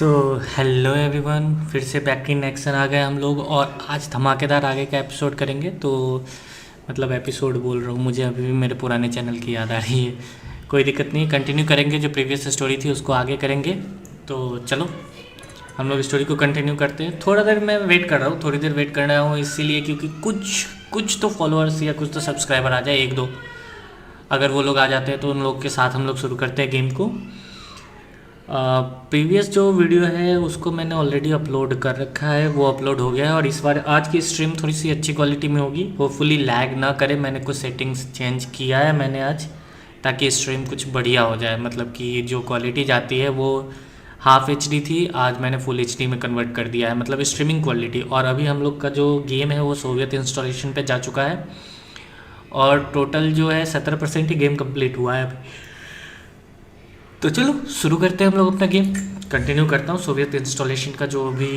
So hello everyone, फिर से back in action आ गए हम लोग और आज धमाकेदार आगे का एपिसोड करेंगे। तो मतलब एपिसोड बोल रहा हूँ, मुझे अभी भी मेरे पुराने चैनल की याद आ रही है। कोई दिक्कत नहीं, कंटिन्यू करेंगे। जो प्रीवियस स्टोरी थी उसको आगे करेंगे। तो चलो हम लोग स्टोरी को कंटिन्यू करते हैं। थोड़ा देर मैं वेट कर रहा हूँ, थोड़ी देर वेट कर रहा हूँ इसीलिए क्योंकि कुछ कुछ तो फॉलोअर्स या कुछ तो सब्सक्राइबर आ जाए, एक दो। अगर वो लोग आ जाते हैं तो उन लोग के साथ हम लोग शुरू करते हैं गेम को। प्रीवियस जो वीडियो है उसको मैंने ऑलरेडी अपलोड कर रखा है, वो अपलोड हो गया है। और इस बार आज की स्ट्रीम थोड़ी सी अच्छी क्वालिटी में होगी, होपफुली लैग ना करे। मैंने कुछ सेटिंग्स चेंज किया है मैंने आज, ताकि स्ट्रीम कुछ बढ़िया हो जाए। मतलब कि जो क्वालिटी जाती है वो हाफ HD थी, आज मैंने फुल HD में कन्वर्ट कर दिया है, मतलब स्ट्रीमिंग क्वालिटी। और अभी हम लोग का जो गेम है वो सोवियत इंस्टॉलेशन पे जा चुका है और टोटल जो है 70% ही गेम कंप्लीट हुआ है अभी। तो चलो शुरू करते हैं हम लोग अपना गेम। कंटिन्यू करता हूँ सोवियत इंस्टॉलेशन का जो भी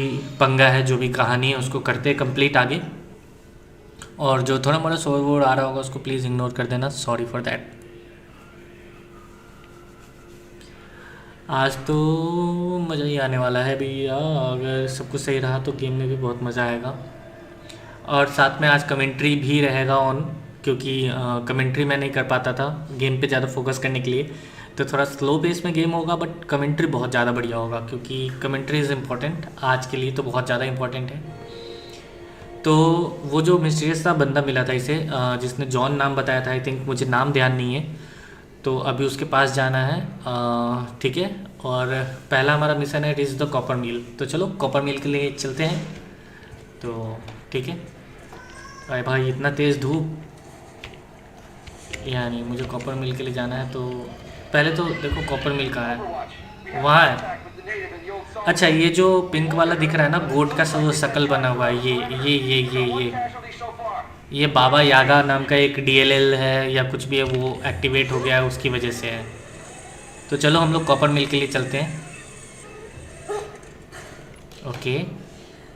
पंगा है, जो भी कहानी है उसको करते हैं कंप्लीट आगे। और जो थोड़ा मोड़ा शोर वोर आ रहा होगा उसको प्लीज़ इग्नोर कर देना, सॉरी फॉर दैट। आज तो मज़ा ही आने वाला है भैया, अगर सब कुछ सही रहा तो गेम में भी बहुत मज़ा आएगा। और साथ में आज कमेंट्री भी रहेगा ऑन, क्योंकि कमेंट्री मैं नहीं कर पाता था गेम पे ज़्यादा फोकस करने के लिए। तो थोड़ा स्लो पेस में गेम होगा बट कमेंट्री बहुत ज़्यादा बढ़िया होगा, क्योंकि कमेंट्री इज़ इम्पॉर्टेंट आज के लिए, तो बहुत ज़्यादा इम्पॉर्टेंट है। तो वो जो मिस्टीरियस सा बंदा मिला था इसे, जिसने जॉन नाम बताया था, आई थिंक, मुझे नाम ध्यान नहीं है। तो अभी उसके पास जाना है, ठीक है। और पहला हमारा मिशन है रीच द कॉपर मिल। तो चलो कॉपर मिल के लिए चलते हैं। तो ठीक है। अरे भाई इतना तेज़ धूप, यानी मुझे कॉपर मिल के लिए जाना है। तो पहले तो देखो कॉपर मिल कहाँ है, वहाँ है। अच्छा, ये जो पिंक वाला दिख रहा है ना, गोट का सब शकल बना हुआ है, ये बाबा यागा नाम का एक DLL है या कुछ भी है, वो एक्टिवेट हो गया है, उसकी वजह से है। तो चलो हम लोग कॉपर मिल के लिए चलते हैं। ओके,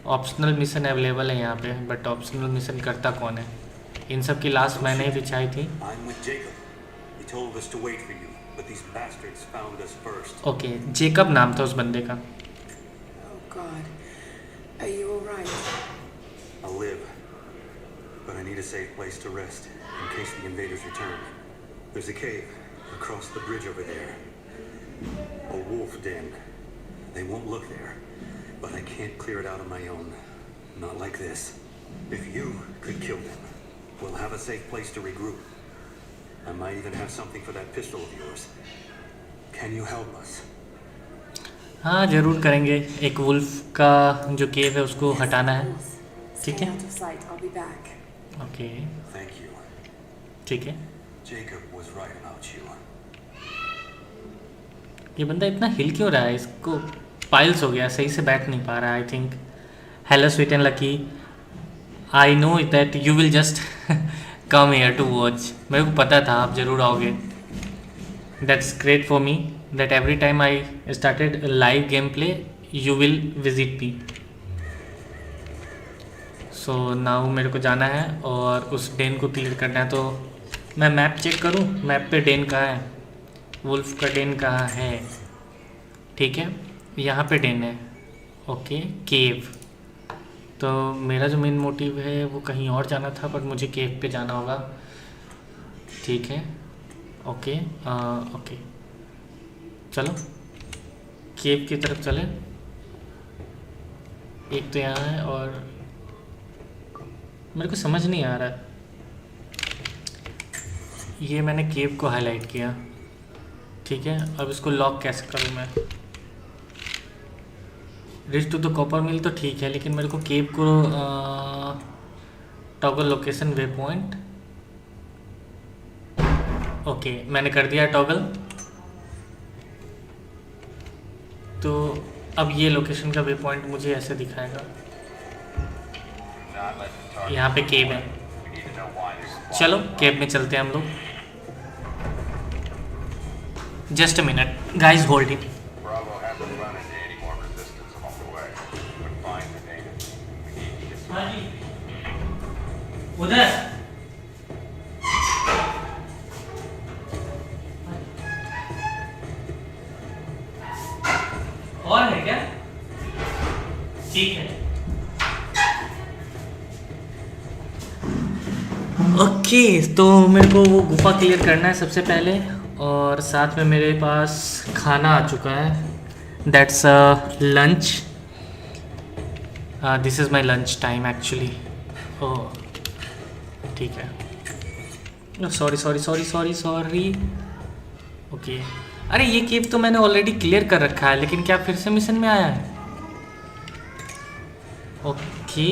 ऑप्शनल मिशन अवेलेबल है यहाँ पे, बट ऑप्शनल मिशन करता कौन है? इन सब की लास्ट मैंने ही बिछाई थी। ओके, जेकब नाम था उस बंदे का। But I need a safe place to rest in case the invaders return. There's a cave across the bridge over there. A wolf den. They won't look there, but I can't clear it out on my own. Not like this. If you could kill them, we'll have a safe place to regroup. I might even have something for that pistol of yours. Can you help us? हाँ ज़रूर करेंगे। एक wolf का जो केव है उसको हटाना है, ठीक है। Okay Thank you. ठीक है। Jacob was right about you. ये बंदा इतना हिल क्यों रहा है? इसको पाइल्स हो गया, सही से बैठ नहीं पा रहा है I think. Hello sweet and lucky, I know that you will just come here to watch. मेरे को पता था आप ज़रूर आओगे। That's great for me that every time I started live game play you will visit me. So now मेरे को जाना है और उस डेन को क्लियर करना है। तो मैं मैप चेक करूं, मैप पे डेन कहाँ है, वुल्फ का डेन कहाँ है? ठीक है, यहाँ पे डेन है। ओके, केव। तो मेरा जो मेन मोटिव है वो कहीं और जाना था, बट मुझे केव पे जाना होगा, ठीक है। ओके ओके, चलो केव की तरफ चले। एक तो यहाँ है और मेरे को समझ नहीं आ रहा। ये मैंने केव को हाईलाइट किया, ठीक है। अब इसको लॉक कैसे करूँ मैं? रिच टू द कॉपर मिल तो ठीक है, लेकिन मेरे को केव को toggle location way point. Okay, मैंने कर दिया टॉगल। तो अब ये लोकेशन का वे पॉइंट मुझे ऐसे दिखाएगा, यहाँ पे केव है। चलो केव में चलते हैं हम लोग। Just a minute guys, hold it. उधर और है क्या? ओके, तो मेरे को वो गुफा क्लियर करना है सबसे पहले, और साथ में मेरे पास खाना आ चुका है। That's lunch. This is my lunch time actually. Oh ठीक है। Sorry sorry sorry sorry sorry. Okay, अरे ये केव तो मैंने ऑलरेडी क्लियर कर रखा है, लेकिन क्या फिर से मिशन में आया है? ओके,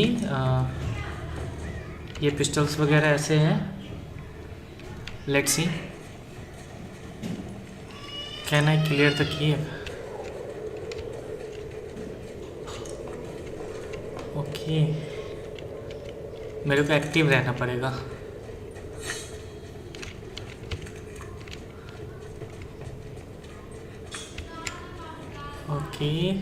ये पिस्टल्स वगैरह ऐसे हैं। Let's see, can I clear the cave? Okay, मेरे को एक्टिव रहना पड़ेगा। ओके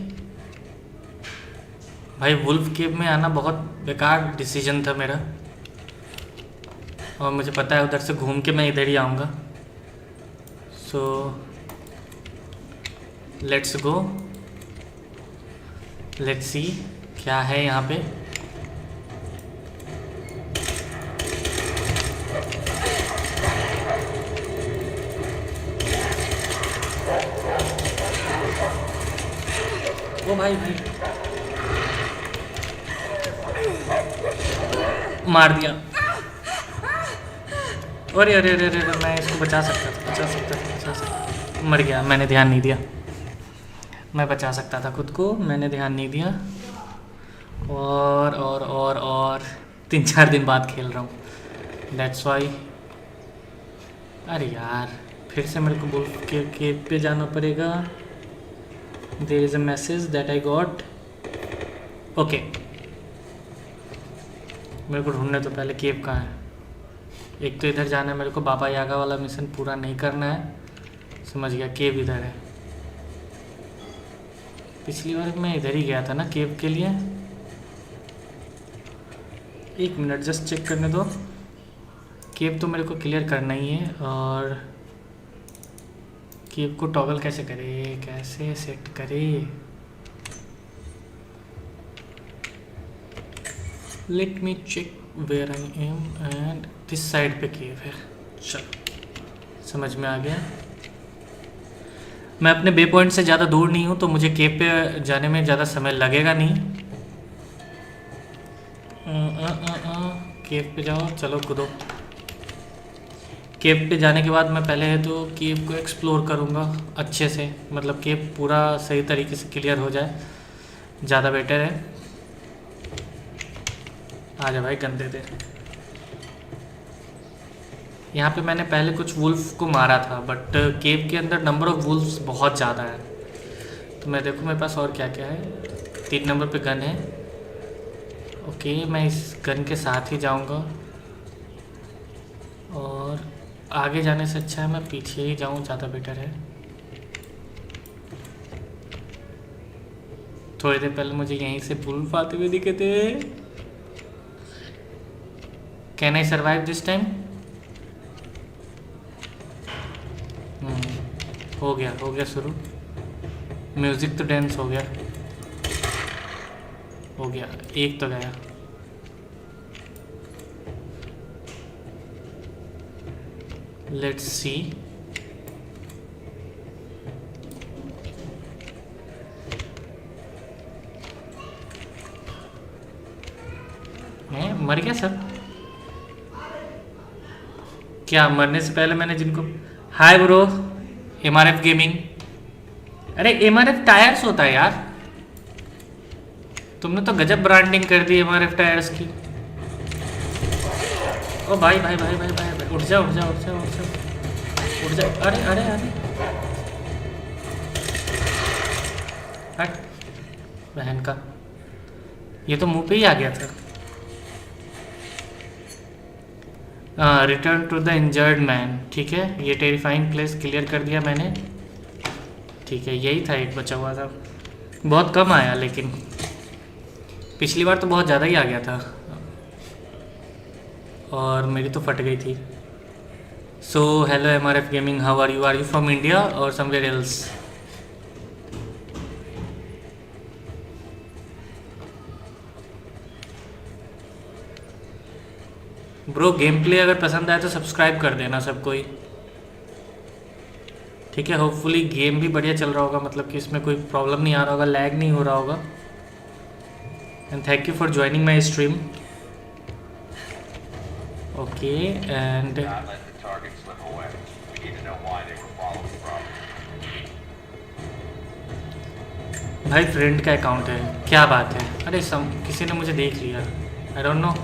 भाई, वुल्फ केव में आना बहुत बेकार डिसीजन था मेरा, और मुझे पता है उधर से घूम के मैं इधर ही आऊँगा। So let's go, let's see क्या है यहाँ पे। ओ भाई भाई, मार दिया। अरे अरे अरे अरे, मैं इसको बचा सकता था, बचा सकता था, बचा सकता। मर गया, मैंने ध्यान नहीं दिया। मैं बचा सकता था खुद को, मैंने ध्यान नहीं दिया। और 3-4 दिन बाद खेल रहा हूँ, दैट्स वाई। अरे यार, फिर से मेरे को वुल्फ के केव पे जाना पड़ेगा। There is a message that I got. Okay, मेरे को ढूंढने तो पहले केव कहाँ है। एक तो इधर जाना है मेरे को, बाबा यागा वाला मिशन पूरा नहीं करना है। समझ गया, केव इधर है। पिछली बार मैं इधर ही गया था ना केव के लिए। 1 मिनट जस्ट चेक करने दो। केव तो मेरे को क्लियर करना ही है, और केव को टॉगल कैसे करे, कैसे सेट करे? Let me check where I am, and this side पे केव है। चलो, समझ में आ गया। मैं अपने बे पॉइंट से ज़्यादा दूर नहीं हूँ, तो मुझे केव पे जाने में ज़्यादा समय लगेगा नहीं। केव पे जाओ, चलो कूदो। केव पे जाने के बाद मैं पहले है तो केव को एक्सप्लोर करूँगा अच्छे से, मतलब केव पूरा सही तरीके से क्लियर हो जाए, ज़्यादा बेटर है। आ जा भाई, गंदे थे। यहाँ पे मैंने पहले कुछ वुल्फ को मारा था, बट केव के अंदर नंबर ऑफ वुल्फ्स बहुत ज़्यादा है। तो मैं देखूँ मेरे पास और क्या क्या है। 3 नंबर पे गन है। ओके, मैं इस गन के साथ ही जाऊँगा, और आगे जाने से अच्छा है मैं पीछे ही जाऊँ, ज़्यादा बेटर है। थोड़ी देर पहले मुझे यहीं से वुल्फ आते हुए दिखे थे। Can I survive this time? हो गया शुरू। म्यूज़िक तो डांस हो गया, एक तो गया। लेट्स सी। मर गया सब? क्या मरने से पहले मैंने जिनको... हाय ब्रो, MRF गेमिंग। अरे MRF टायर्स होता है यार, तुमने तो गजब ब्रांडिंग कर दी MRF टायर्स की। ओ भाई भाई भाई भाई भाई, भाई। उठ जा उठ जा उठ जा उठ जा उठ जा। अरे अरे अरे, हट बहन का, ये तो मुंह पे ही आ गया था। Return to the injured man, ठीक है। ये टेरिफाइंग प्लेस क्लियर कर दिया मैंने, ठीक है। यही था, एक बचा हुआ था, बहुत कम आया, लेकिन पिछली बार तो बहुत ज़्यादा ही आ गया था, और मेरी तो फट गई थी। So hello MRF gaming, how are you from India or somewhere else? Bro game play अगर पसंद आए तो सब्सक्राइब कर देना सब कोई, ठीक है। होपफुली गेम भी बढ़िया चल रहा होगा, मतलब कि इसमें कोई प्रॉब्लम नहीं आ रहा होगा, लैग नहीं हो रहा होगा। And thank you for joining my stream. Okay and Not let the target slip away. We need to know why they were following from. भाई फ्रेंड का अकाउंट है, क्या बात है। अरे किसी ने मुझे देख लिया, आई डोंट नो।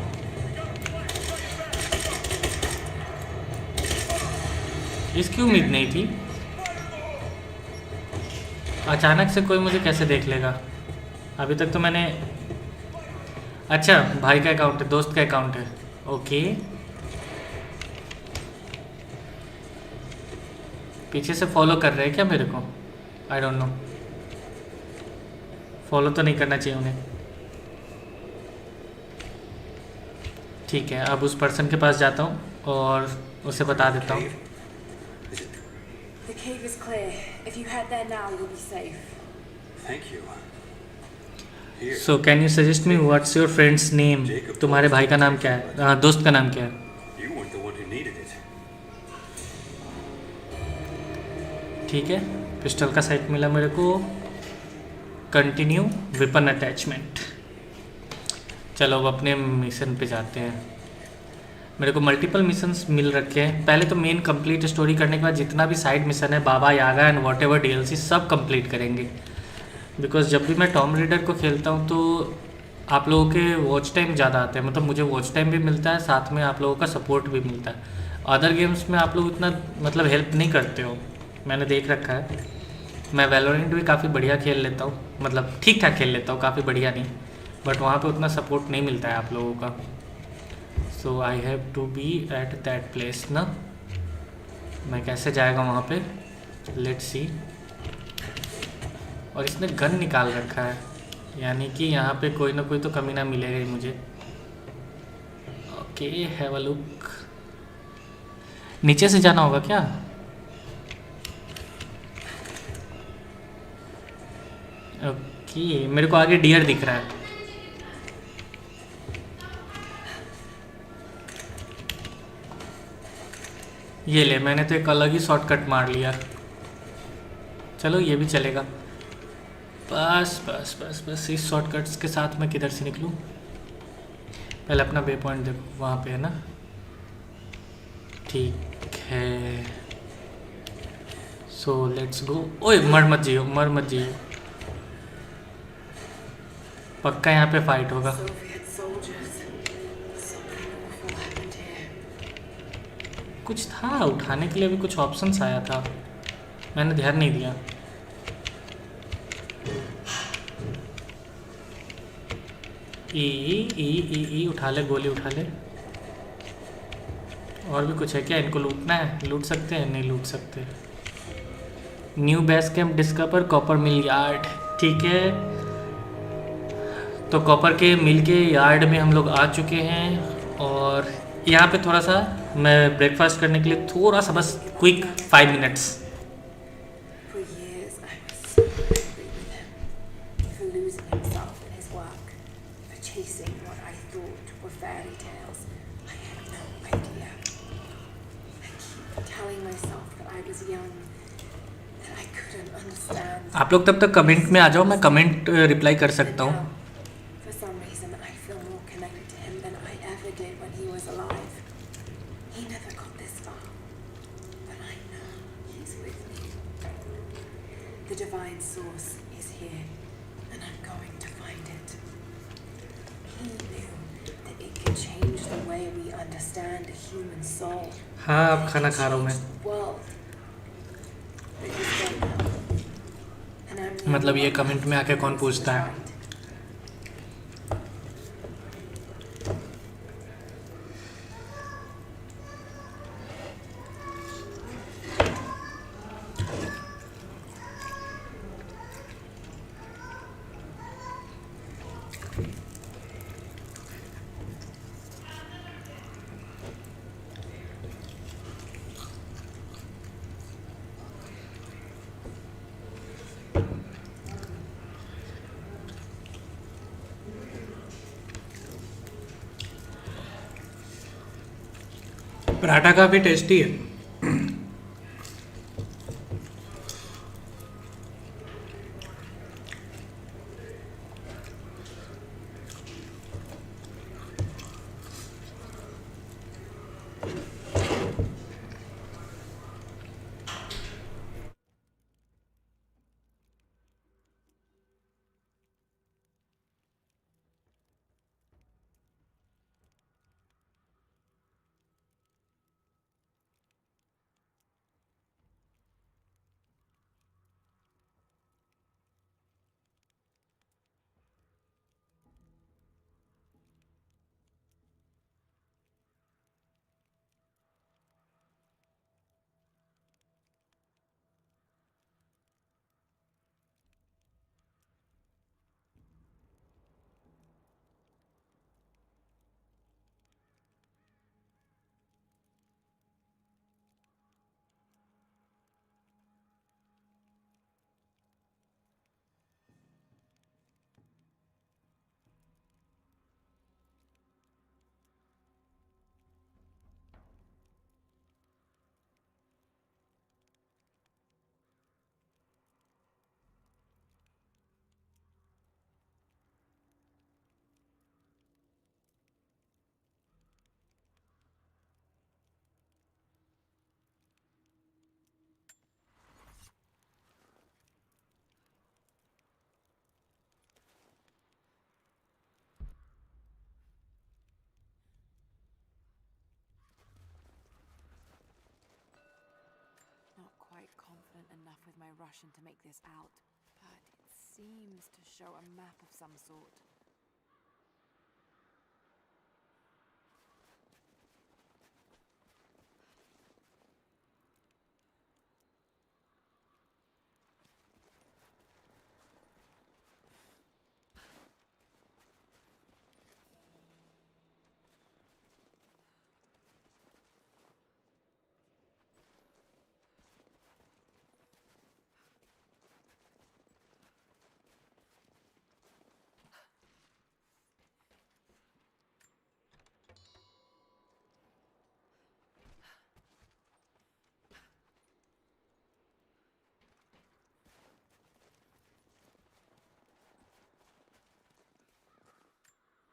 इसकी उम्मीद नहीं थी, अचानक से कोई मुझे कैसे देख लेगा। अभी तक तो मैंने, अच्छा भाई का अकाउंट है, दोस्त का अकाउंट है, ओके। पीछे से फॉलो कर रहे हैं क्या मेरे को, आई डोंट नो। फॉलो तो नहीं करना चाहिए उन्हें। ठीक है, अब उस पर्सन के पास जाता हूँ और उसे बता देता हूँ। The cave is clear. If you head there now, you'll be safe. Thank you. Here. So can you suggest me what's your friends name. तुम्हारे भाई का नाम क्या है, हाँ दोस्त का नाम क्या है। You weren't the one who needed it. ठीक है, पिस्टल का सेट मिला मेरे को। Continue weapon attachment. चलो अब अपने मिशन पे जाते हैं। मेरे को मल्टीपल मिशंस मिल रखे हैं। पहले तो मेन कंप्लीट स्टोरी करने के बाद जितना भी साइड मिशन है, बाबा यागा एंड वॉट एवर DLC सब कंप्लीट करेंगे। बिकॉज जब भी मैं टॉम रेडर को खेलता हूँ तो आप लोगों के वॉच टाइम ज़्यादा आते हैं, मतलब मुझे वॉच टाइम भी मिलता है, साथ में आप लोगों का सपोर्ट भी मिलता है। अदर गेम्स में आप लोग इतना मतलब हेल्प नहीं करते हो, मैंने देख रखा है। मैं वैलोरेंट भी काफ़ी बढ़िया खेल लेता हूँ, मतलब ठीक ठाक खेल लेता हूँ, काफ़ी बढ़िया नहीं, बट वहाँ पे उतना सपोर्ट नहीं मिलता है आप लोगों का। So I have to be at that place ना। मैं कैसे जाएगा वहाँ पे, लेट्स सी। और इसने गन निकाल रखा है, यानी कि यहाँ पे कोई ना कोई तो कमी ना मिलेगा ही मुझे। Okay have a look. नीचे से जाना होगा क्या? ओके मेरे को आगे डियर दिख रहा है। ये ले, मैंने तो एक अलग ही शॉर्टकट मार लिया। चलो ये भी चलेगा। बस बस बस बस इस शॉर्टकट्स के साथ मैं किधर से निकलूं? पहले अपना वे पॉइंट देखो, वहाँ पे है ना। ठीक है, सो लेट्स गो। ओए मर मत जियो, मर मत जियो। पक्का यहाँ पे फाइट होगा। Soviet soldiers. Something awful happened here. कुछ था उठाने के लिए, भी कुछ ऑप्शंस आया था, मैंने ध्यान नहीं दिया। ई उठा ले, गोली उठा ले। और भी कुछ है क्या? इनको लूटना है, लूट सकते हैं? नहीं लूट सकते। New base camp discover copper mill yard. ठीक है, तो कॉपर के मिल के यार्ड में हम लोग आ चुके हैं। और यहाँ पे थोड़ा सा मैं ब्रेकफास्ट करने के लिए थोड़ा सा बस quick 5 minutes. For years, I was so angry with him. For losing himself in his work. For chasing what I thought were fairy tales. I had no idea. I keep telling myself that I was young. That I couldn't understand. आप लोग तब तक comment में आ जाओ, मैं comment reply कर सकता हूँ। For some reason, I feel more connected to him than I ever did when he was alive. He never got this far, but I know he's with me. The divine source is here, and I'm going to find it. He knew that it could change the way we understand a human soul. हाँ अब खाना खा रहा हूँ मैं। Change the world. But he's gone now. And I'm the मतलब only ये one comment में आके कौन पूछता है? right. पराठा काफ़ी टेस्टी है। Not quite confident enough with my Russian to make this out, but it seems to show a map of some sort.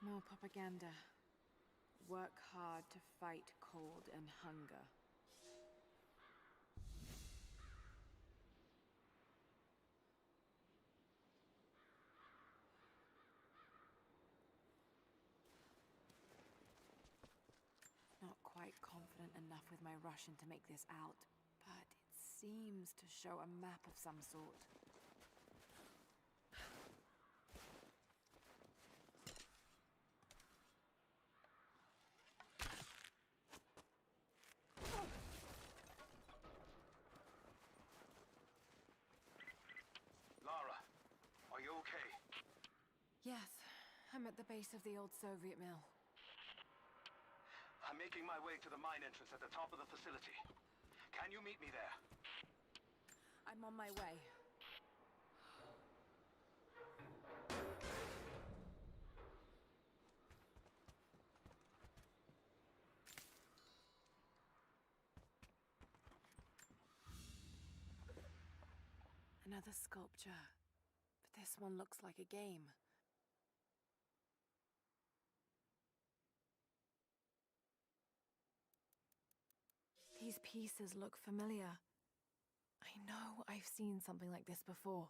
More propaganda. Work hard to fight cold and hunger. Not quite confident enough with my Russian to make this out, but it seems to show a map of some sort. Lara, are you okay? Yes, I'm at the base of the old Soviet mill. I'm making my way to the mine entrance at the top of the facility. Can you meet me there? I'm on my way. Another sculpture, but this one looks like a game. These pieces look familiar. I know I've seen something like this before.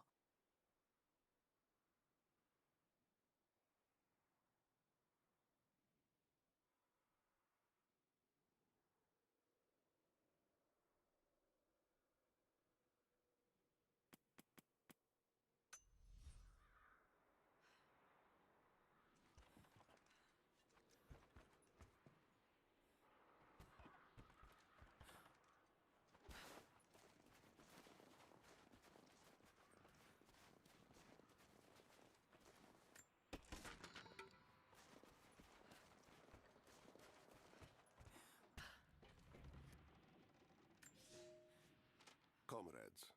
Comrades,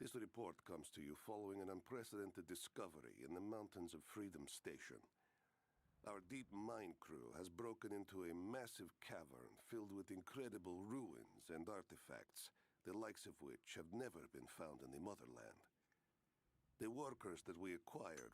this report comes to you following an unprecedented discovery in the mountains of Freedom Station. Our deep mine crew has broken into a massive cavern filled with incredible ruins and artifacts, the likes of which have never been found in the motherland. The workers that we acquired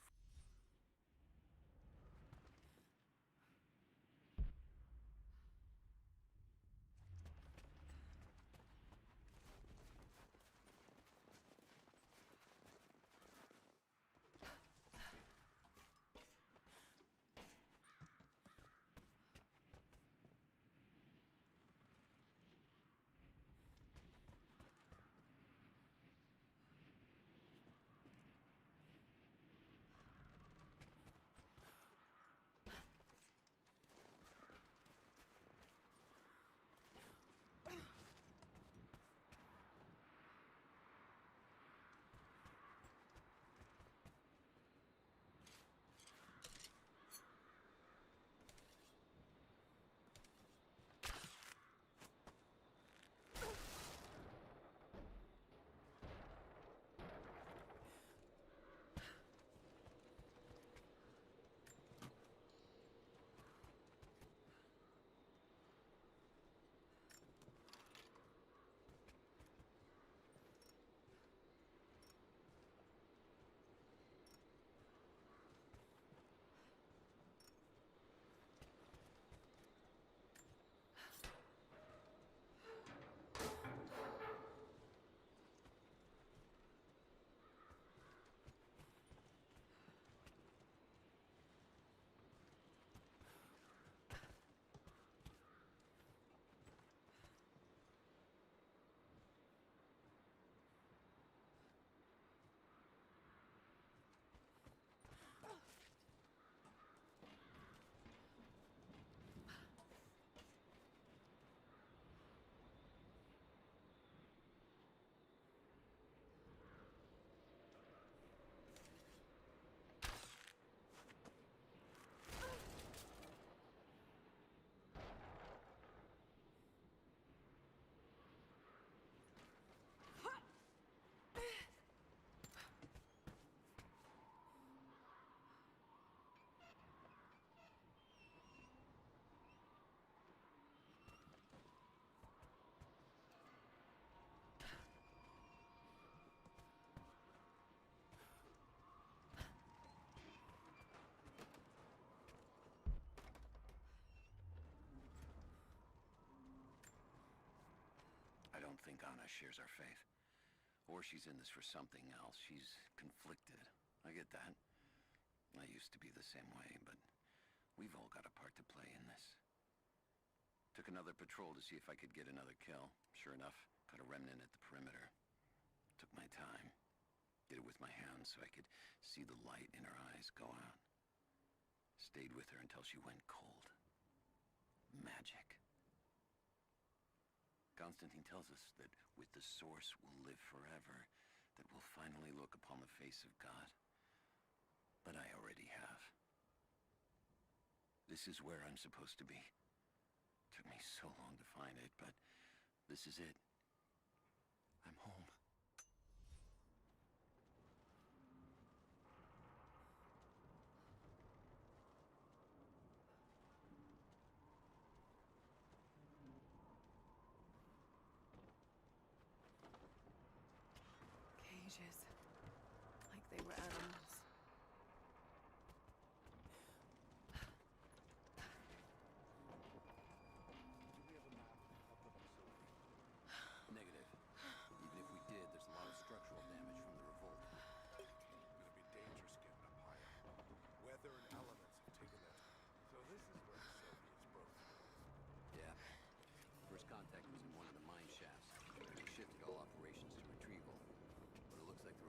I don't think Anna shares our faith. Or she's in this for something else. She's conflicted. I get that. I used to be the same way, but we've all got a part to play in this. Took another patrol to see if I could get another kill. Sure enough, caught a remnant at the perimeter. Took my time. Did it with my hands so I could see the light in her eyes go out. Stayed with her until she went cold. Magic. Constantine tells us that with the Source we'll live forever, that we'll finally look upon the face of God. But I already have. This is where I'm supposed to be. Took me so long to find it, but this is it. I'm home. Cages. Like they were animals. Negative. Even if we did, there's a lot of structural damage from the revolt. It's gonna be dangerous getting up higher. Weather and elements have taken their toll. So this is where the Soviets broke through. Yeah. First contact was in one of the mine shafts. We shifted all operations to retrieval. But it looks like the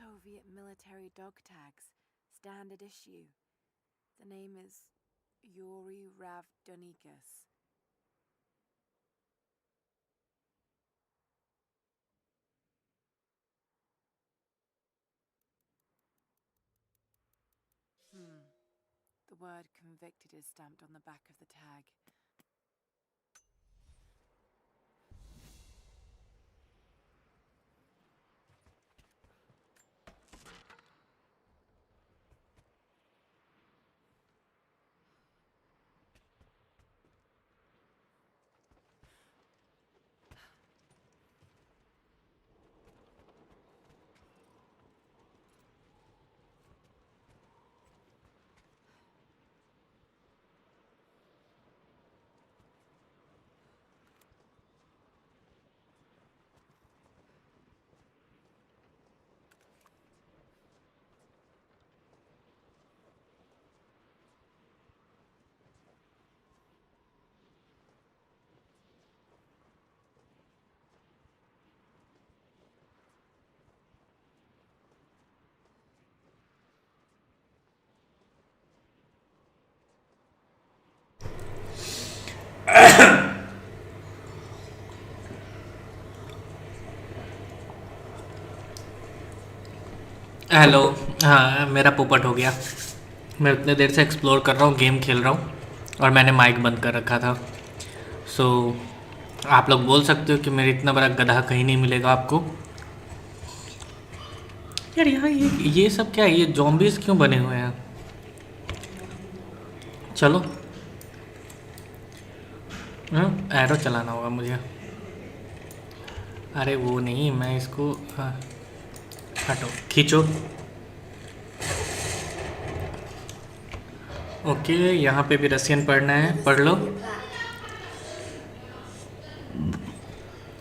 Soviet military dog tags, standard issue. The name is Yuri Ravdonikas. The word convicted is stamped on the back of the tag. Hello. हाँ, मेरा पोपट हो गया। मैं उतने देर से explore कर रहा हूँ, गेम खेल रहा हूँ और मैंने माइक बंद कर रखा था। सो आप लोग बोल सकते हो कि मेरे इतना बड़ा गधा कहीं नहीं मिलेगा आपको। यार यहाँ ये सब क्या है? ये जॉम्बीज क्यों बने हुए हैं? चलो, एरो चलाना होगा मुझे। अरे वो नहीं, मैं इसको हटो, खींचो। ओके, यहाँ पे भी रसियन पढ़ना है, पढ़ लो।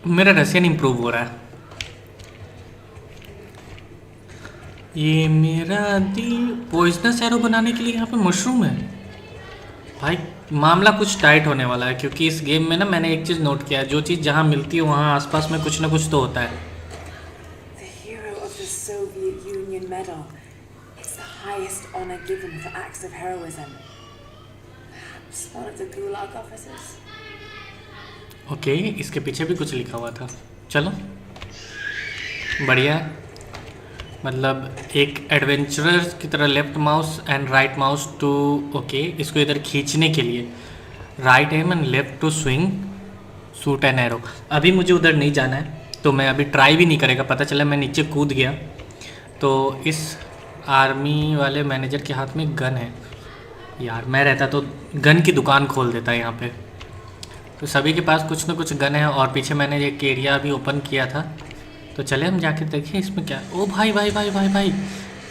मेरा रसियन इम्प्रूव हो रहा है। ये मेरा दी पॉइजनस एरो बनाने के लिए यहाँ पे मशरूम है। भाई मामला कुछ टाइट होने वाला है, क्योंकि इस गेम में ना मैंने एक चीज़ नोट किया है, जो चीज़ जहाँ मिलती है वहाँ आसपास में कुछ ना कुछ तो होता है। The hero of the Soviet Union Medal. It's the highest honor given for acts of heroism. Perhaps one of the Gulag officers. Okay, इसके पीछे भी कुछ लिखा हुआ था। चलो, बढ़िया। मतलब एक एडवेंचरर की तरह left mouse and right mouse too, okay, इसको इधर खींचने के लिए right M and left to swing shoot and arrow. अभी मुझे उधर नहीं जाना है, तो मैं अभी ट्राई भी नहीं करेगा। पता चला मैं नीचे कूद गया तो इस आर्मी वाले मैनेजर के हाथ में गन है। यार मैं रहता तो गन की दुकान खोल देता यहाँ पे। तो सभी के पास कुछ ना कुछ गन है, और पीछे मैंने एक एरिया भी ओपन किया था, तो चले हम जाके देखें इसमें क्या। ओ भाई भाई भाई भाई भाई,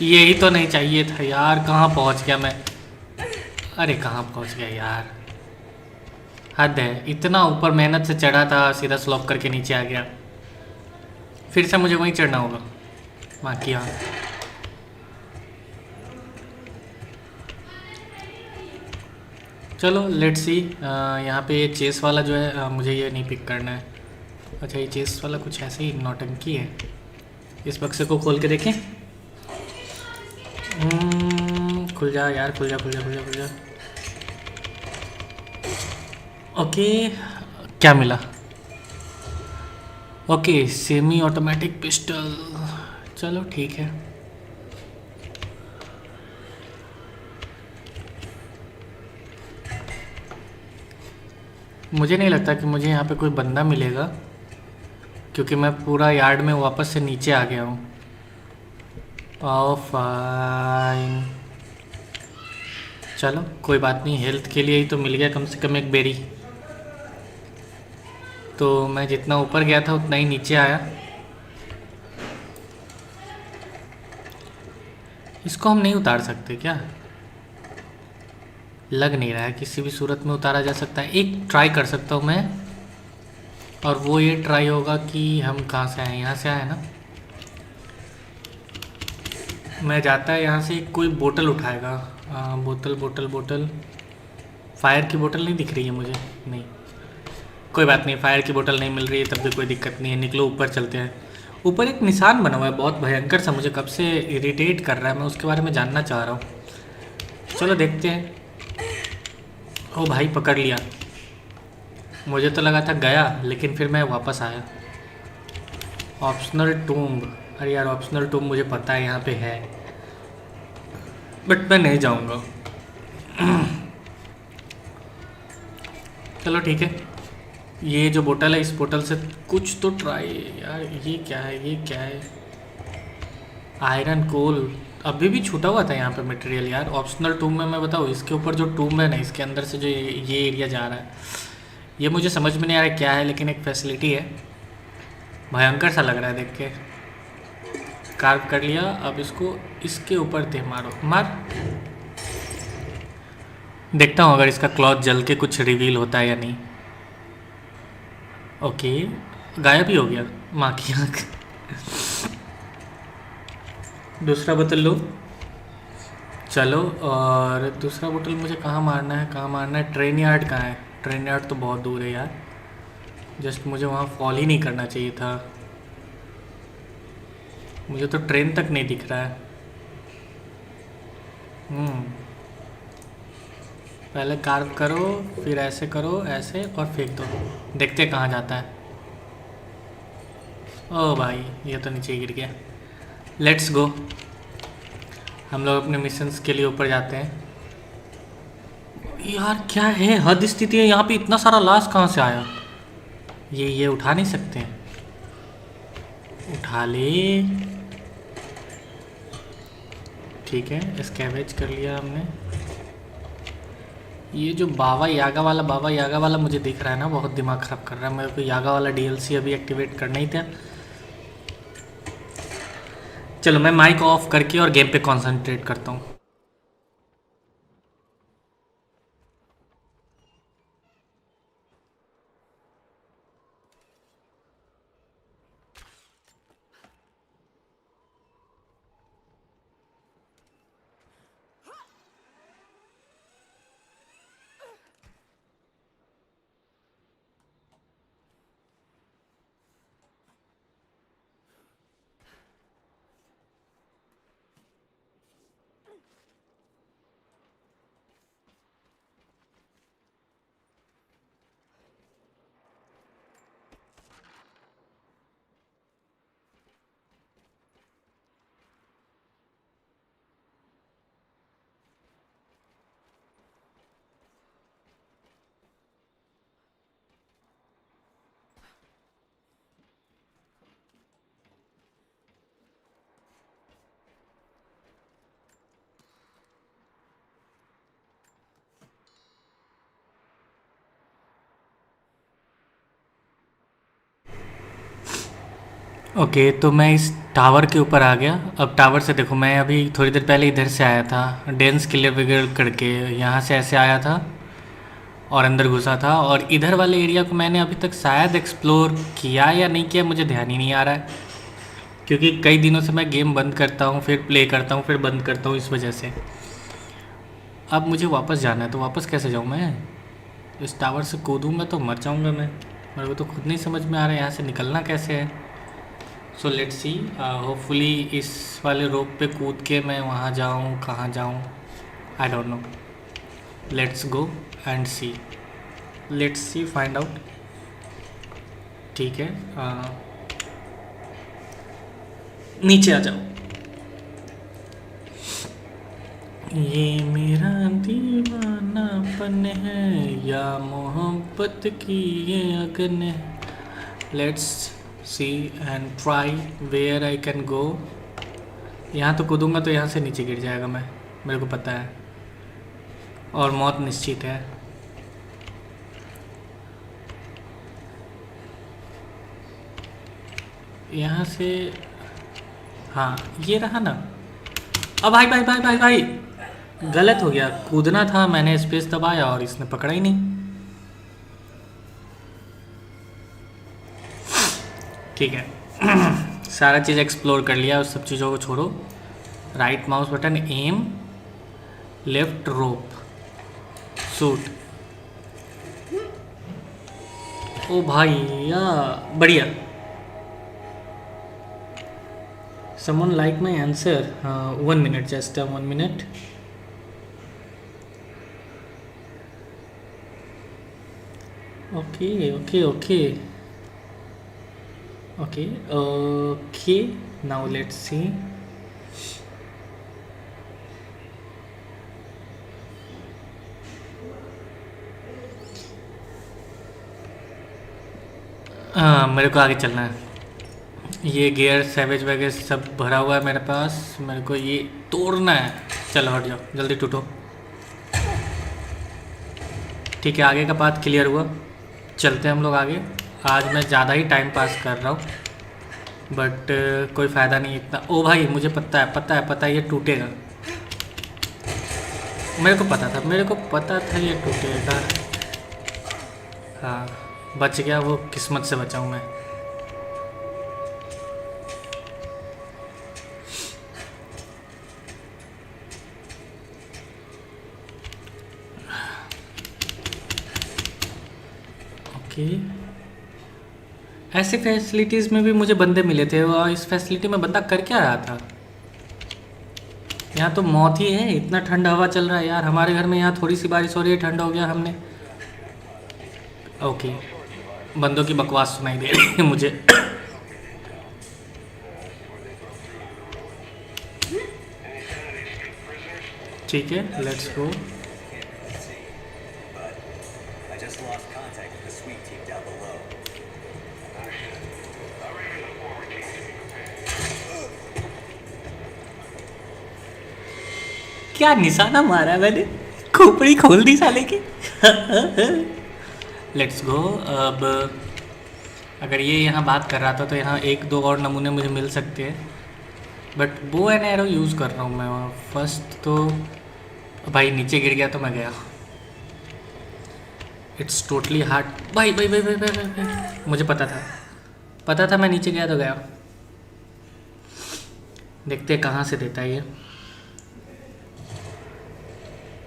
यही तो नहीं चाहिए था यार। कहाँ पहुँच गया मैं? अरे कहाँ पहुँच गया यार, हद है। इतना ऊपर मेहनत से चढ़ा था, सीधा स्लॉप करके नीचे आ गया। फिर से मुझे वहीं चढ़ना होगा। बाकी हाँ, चलो लेट्स सी। यहाँ पे ये चेस वाला जो है, मुझे ये नहीं पिक करना है। अच्छा, ये चेस वाला कुछ ऐसे ही नौटंकी है। इस बक्से को खोल के देखें। खुल जा यार, खुल जा खुल जा खुल जा खुल जा। ओके, क्या मिला? Okay, semi automatic pistol. चलो ठीक है। मुझे नहीं लगता कि मुझे यहाँ पे कोई बंदा मिलेगा, क्योंकि मैं पूरा यार्ड में वापस से नीचे आ गया हूँ। ओह फाइन, चलो कोई बात नहीं। हेल्थ के लिए ही तो मिल गया कम से कम एक बेरी। तो मैं जितना ऊपर गया था उतना ही नीचे आया। इसको हम नहीं उतार सकते क्या? लग नहीं रहा है किसी भी सूरत में उतारा जा सकता है। एक ट्राई कर सकता हूँ मैं, और वो ये ट्राई होगा कि हम कहाँ से आए। यहाँ से आए ना? मैं जाता है यहाँ से, कोई बोतल उठाएगा। बोतल बोतल बोतल, फायर की बोतल नहीं दिख रही है मुझे। नहीं, कोई बात नहीं, फायर की बोतल नहीं मिल रही है तब भी कोई दिक्कत नहीं है। निकलो ऊपर चलते हैं। ऊपर एक निशान बना हुआ है बहुत भयंकर सा, मुझे कब से इरिटेट कर रहा है, मैं उसके बारे में जानना चाह रहा हूँ। चलो देखते हैं। ओ भाई पकड़ लिया, मुझे तो लगा था गया, लेकिन फिर मैं वापस आया। ऑप्शनल टूम्ब, अरे यार ऑप्शनल टूम्ब मुझे पता है यहाँ पे है, बट मैं नहीं जाऊँगा। चलो ठीक है, ये जो बोतल है इस बोतल से कुछ तो ट्राई। यार ये क्या है, ये क्या है? आयरन कोल अभी भी छूटा हुआ था यहाँ पे मटेरियल यार। ऑप्शनल टूम में मैं बताऊँ, इसके ऊपर जो टूम है ना, इसके अंदर से जो ये एरिया जा रहा है, ये मुझे समझ में नहीं आ रहा क्या है, लेकिन एक फैसिलिटी है। भयंकर सा लग रहा है देख के। कार्व कर लिया, अब इसको इसके ऊपर दे मारो, मार। देखता हूँ अगर इसका क्लॉथ जल के कुछ रिवील होता है या नहीं। ओके, गायब ही हो गया माँ की आँख। दूसरा बोतल लो, चलो। और दूसरा बोतल मुझे कहाँ मारना है, कहाँ मारना है? ट्रेन यार्ड कहाँ है? ट्रेन यार्ड तो बहुत दूर है यार, जस्ट मुझे वहाँ फॉल ही नहीं करना चाहिए था। मुझे तो ट्रेन तक नहीं दिख रहा है। पहले कार्व करो, फिर ऐसे करो, ऐसे, और फेंक दो। देखते कहाँ जाता है। ओ भाई ये तो नीचे गिर गया। लेट्स गो, हम लोग अपने मिशंस के लिए ऊपर जाते हैं। यार क्या है, हद स्थिति है यहाँ पे, इतना सारा लाश कहाँ से आया? ये उठा नहीं सकते हैं? उठा ले, ठीक है। स्कैवेज कर लिया हमने। ये जो बाबा यागा वाला मुझे दिख रहा है ना, बहुत दिमाग ख़राब कर रहा है। मेरे को यागा वाला DLC अभी एक्टिवेट करना ही था। चलो मैं माइक ऑफ करके और गेम पे कंसंट्रेट करता हूँ। ओके तो मैं इस टावर के ऊपर आ गया। अब टावर से देखो, मैं अभी थोड़ी देर पहले इधर से आया था, डेंस क्लियर वगैरह करके यहाँ से ऐसे आया था और अंदर घुसा था। और इधर वाले एरिया को मैंने अभी तक शायद एक्सप्लोर किया या नहीं किया, मुझे ध्यान ही नहीं आ रहा है, क्योंकि कई दिनों से मैं गेम बंद करता हूँ, फिर प्ले करता हूँ, फिर बंद करता हूँ, इस वजह से। अब मुझे वापस जाना है, तो वापस कैसे जाऊँ मैं? इस टावर से कूदूँगा तो मर जाऊँगा मैं। मेरे को तो खुद नहीं समझ में आ रहा है यहाँ से निकलना कैसे है। सो लेट्स सी, होपफुली इस वाले रोप पे कूद के मैं वहाँ जाऊँ, कहाँ जाऊँ, I don't know. Let's go and see, let's see, find out. ठीक है, नीचे आ जाओ। ये मेरा दीवानापन है या मोहब्बत की ये अगन है। Let's see and try where I can go. यहाँ तो कूदूँगा तो यहाँ से नीचे गिर जाएगा मैं, मेरे को पता है, और मौत निश्चित है। यहाँ से, हाँ ये रहा ना। अब भाई भाई भाई भाई भाई गलत हो गया, कूदना था, मैंने स्पेस दबाया और इसने पकड़ा ही नहीं। ठीक है, सारा चीज़ एक्सप्लोर कर लिया, उस सब चीज़ों को छोड़ो। Right mouse button aim, left rope, shoot. ओ भाई या बढ़िया, Someone like my answer? 1 minute, just 1 minute. Okay. Now let's see. मेरे को आगे चलना है। ये गियर सैवेज वगैरह सब भरा हुआ है मेरे पास, मेरे को ये तोड़ना है। चलो हट जाओ, जल्दी टूटो। ठीक है, आगे का पाथ क्लियर हुआ, चलते हैं हम लोग आगे। आज मैं ज़्यादा ही टाइम पास कर रहा हूँ, बट कोई फ़ायदा नहीं इतना। ओ भाई, मुझे पता है ये टूटेगा। मेरे को पता था ये टूटेगा। हाँ, बच गया, वो किस्मत से बचा हूँ मैं। ओके, ऐसे फैसिलिटीज़ में भी मुझे बंदे मिले थे, और इस फैसिलिटी में बंदा कर क्या रहा था? यहाँ तो मौत ही है, इतना ठंडा हवा चल रहा है यार। हमारे घर में यहाँ थोड़ी सी बारिश हो रही है, ठंडा हो गया हमने। ओके, बंदों की बकवास सुनाई दे रही है मुझे। ठीक है, let's go. I just lost contact with the sweep team down below. क्या निशाना मारा मैंने, खोपड़ी खोल दी साले की। Let's go. अब अगर ये यहाँ बात कर रहा था तो यहाँ 1-2 और नमूने मुझे मिल सकते हैं, but bow and arrow use कर रहा हूँ मैं। फर्स्ट तो भाई नीचे गिर गया तो मैं गया। It's totally hard. भाई, मुझे पता था मैं नीचे गया तो गया। देखते हैं कहाँ से देता है ये।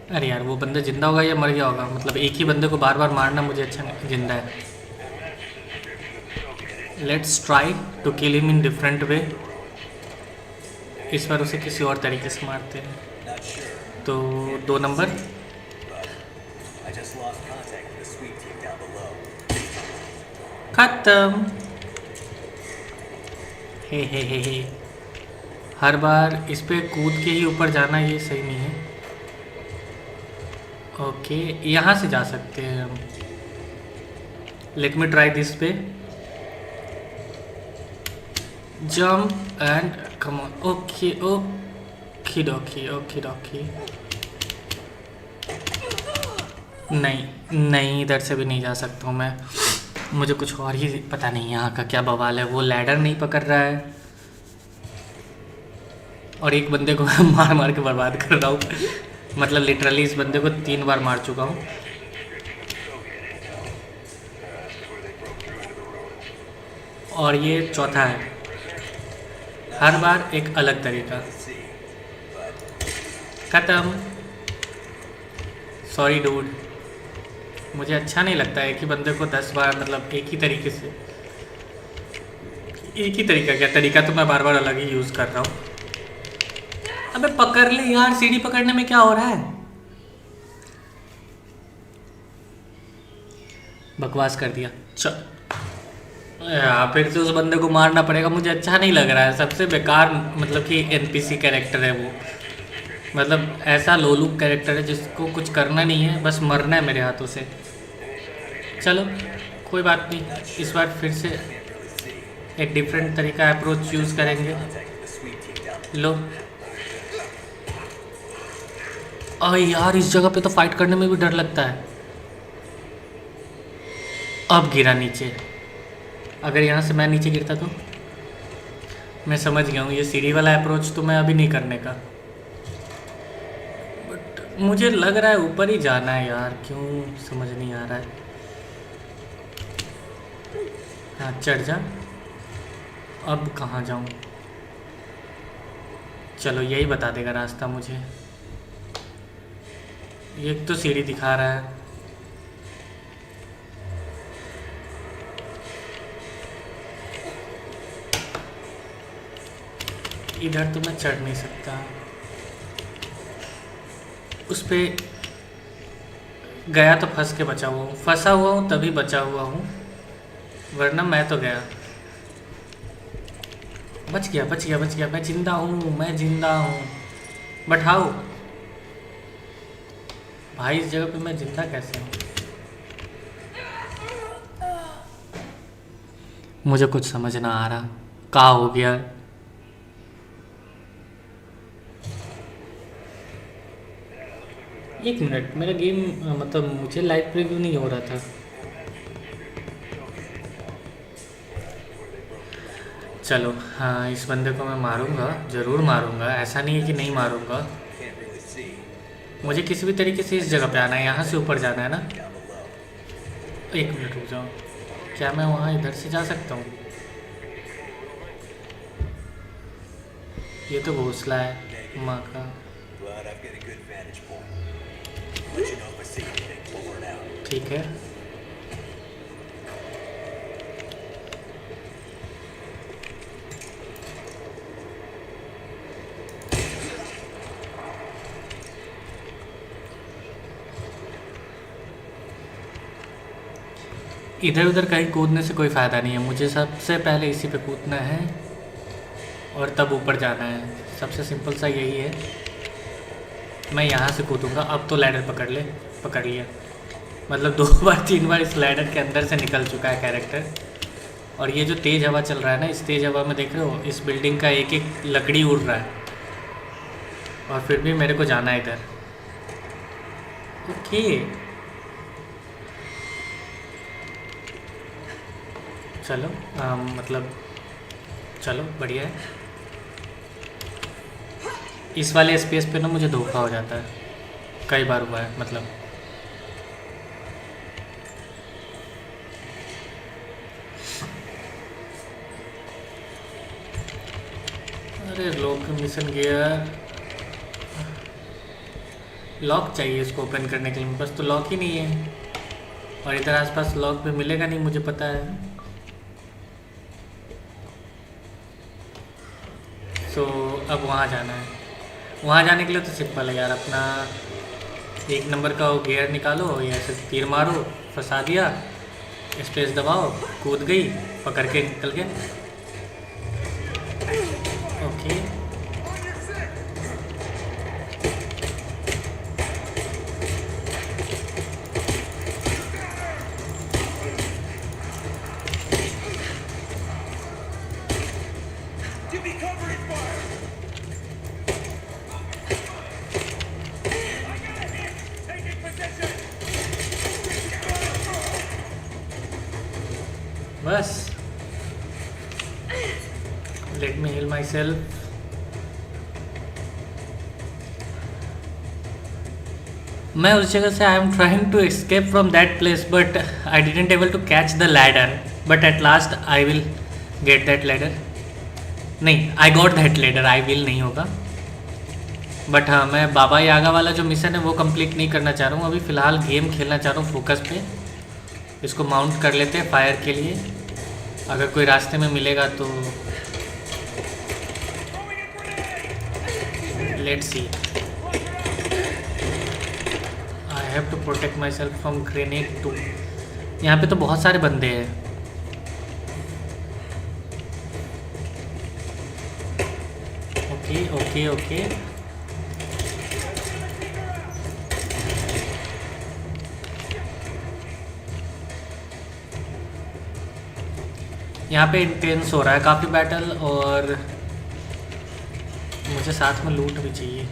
अरे यार, वो बंदा जिंदा होगा या मर गया होगा? मतलब एक ही बंदे को बार बार मारना मुझे अच्छा नहीं। जिंदा है। Let's try to kill him in different way. इस बार उसे किसी और तरीके से मारते हैं। तो 2 number. I just lost contact with the sweep team down below. खत्म। हे। हर बार इस पे कूद के ही ऊपर जाना ये सही नहीं है। ओके, यहाँ से जा सकते हैं हम। लेट मी ट्राई दिस पे। Jump and come on. Okay. नहीं, इधर से भी नहीं जा सकता हूँ मैं। मुझे कुछ और ही पता नहीं यहाँ का क्या बवाल है। वो लैडर नहीं पकड़ रहा है, और एक बंदे को मार के बर्बाद कर रहा हूँ। मतलब लिटरली इस बंदे को 3 बार मार चुका हूँ। और ये चौथा है। हर बार एक अलग तरीका। खत्म। सॉरी डूड, मुझे अच्छा नहीं लगता है कि बंदे को 10 बार, मतलब एक ही तरीके से। एक ही तरीका क्या, तरीका तो मैं बार बार अलग ही यूज़ कर रहा हूँ। अबे पकड़ ले यार, सीढ़ी पकड़ने में क्या हो रहा है? बकवास कर दिया। चल फिर से उस बंदे को मारना पड़ेगा। मुझे अच्छा नहीं लग रहा है। सबसे बेकार मतलब कि NPC कैरेक्टर है वो। मतलब ऐसा लोलुक कैरेक्टर है जिसको कुछ करना नहीं है, बस मरना है मेरे हाथों से। चलो कोई बात नहीं, इस बार फिर से एक डिफरेंट तरीका अप्रोच यूज़ करेंगे। लो यार, इस जगह पे तो फाइट करने में भी डर लगता है। अब गिरा नीचे। अगर यहाँ से मैं नीचे गिरता तो मैं समझ गया हूँ। ये सीढ़ी वाला अप्रोच तो मैं अभी नहीं करने का, बट मुझे लग रहा है ऊपर ही जाना है यार। क्यों समझ नहीं आ रहा है। हाँ, चढ़ जा। अब कहाँ जाऊँ? चलो यही बता देगा रास्ता मुझे। ये तो सीढ़ी दिखा रहा है। इधर तो मैं चढ़ नहीं सकता। उस पे गया तो फंस के बचा हुआ हूँ, फंसा हुआ हूँ तभी बचा हुआ हूँ, वरना मैं तो गया। बच गया बच गया बच गया, मैं जिंदा हूँ, मैं जिंदा हूँ। बट हाउ भाई, इस जगह पे मैं जिंदा कैसे हूँ? मुझे कुछ समझ ना आ रहा, क्या हो गया। एक मिनट, मेरा गेम मतलब मुझे लाइव प्रीव्यू नहीं हो रहा था। चलो हाँ, इस बंदे को मैं मारूंगा, ज़रूर मारूंगा, ऐसा नहीं है कि नहीं मारूंगा। मुझे किसी भी तरीके से इस जगह पे आना है, यहाँ से ऊपर जाना है ना। एक मिनट रुक जाओ, क्या मैं वहाँ इधर से जा सकता हूँ? ये तो घोंसला है माँ का। ठीक है, इधर उधर कहीं कूदने से कोई फ़ायदा नहीं है, मुझे सबसे पहले इसी पे कूदना है और तब ऊपर जाना है। सबसे सिंपल सा यही है। मैं यहाँ से कूदूँगा। अब तो लैडर पकड़ लिया, मतलब 2 बार 3 बार इस लैडर के अंदर से निकल चुका है कैरेक्टर। और ये जो तेज़ हवा चल रहा है ना, इस तेज़ हवा में देख रहे हो, इस बिल्डिंग का एक एक लकड़ी उड़ रहा है, और फिर भी मेरे को जाना है इधर। ओके चलो, मतलब चलो बढ़िया है। इस वाले स्पेस पे ना मुझे धोखा हो जाता है, कई बार हुआ है मतलब। अरे लॉक मिशन गया, लॉक चाहिए इसको ओपन करने के लिए, मेरे पास तो लॉक ही नहीं है। और इधर आसपास लॉक भी मिलेगा नहीं, मुझे पता है। तो अब वहाँ जाना है। वहाँ जाने के लिए तो सिंपल है यार, अपना 1 नंबर का वो गियर निकालो, या ऐसे तीर मारो, फंसा दिया, स्पेस दबाओ, कूद गई, पकड़ के निकल गया। ओके बस, let me heal myself. मैं उस जगह से I am trying to escape from that place, but I didn't able to catch the ladder, but at last I will get that ladder. नहीं, I got that ladder, I will नहीं होगा। But हाँ, मैं बाबा यागा वाला जो mission है वो कंप्लीट नहीं करना चाह रहा हूँ अभी। फ़िलहाल गेम खेलना चाह रहा हूँ फोकस पे। इसको माउंट कर लेते हैं फायर के लिए, अगर कोई रास्ते में मिलेगा तो let's see. I have to protect myself from grenade too. यहाँ पे तो बहुत सारे बंदे हैं। ओके ओके ओके, यहाँ पे इंटेंस हो रहा है काफ़ी बैटल, और मुझे साथ में लूट भी चाहिए।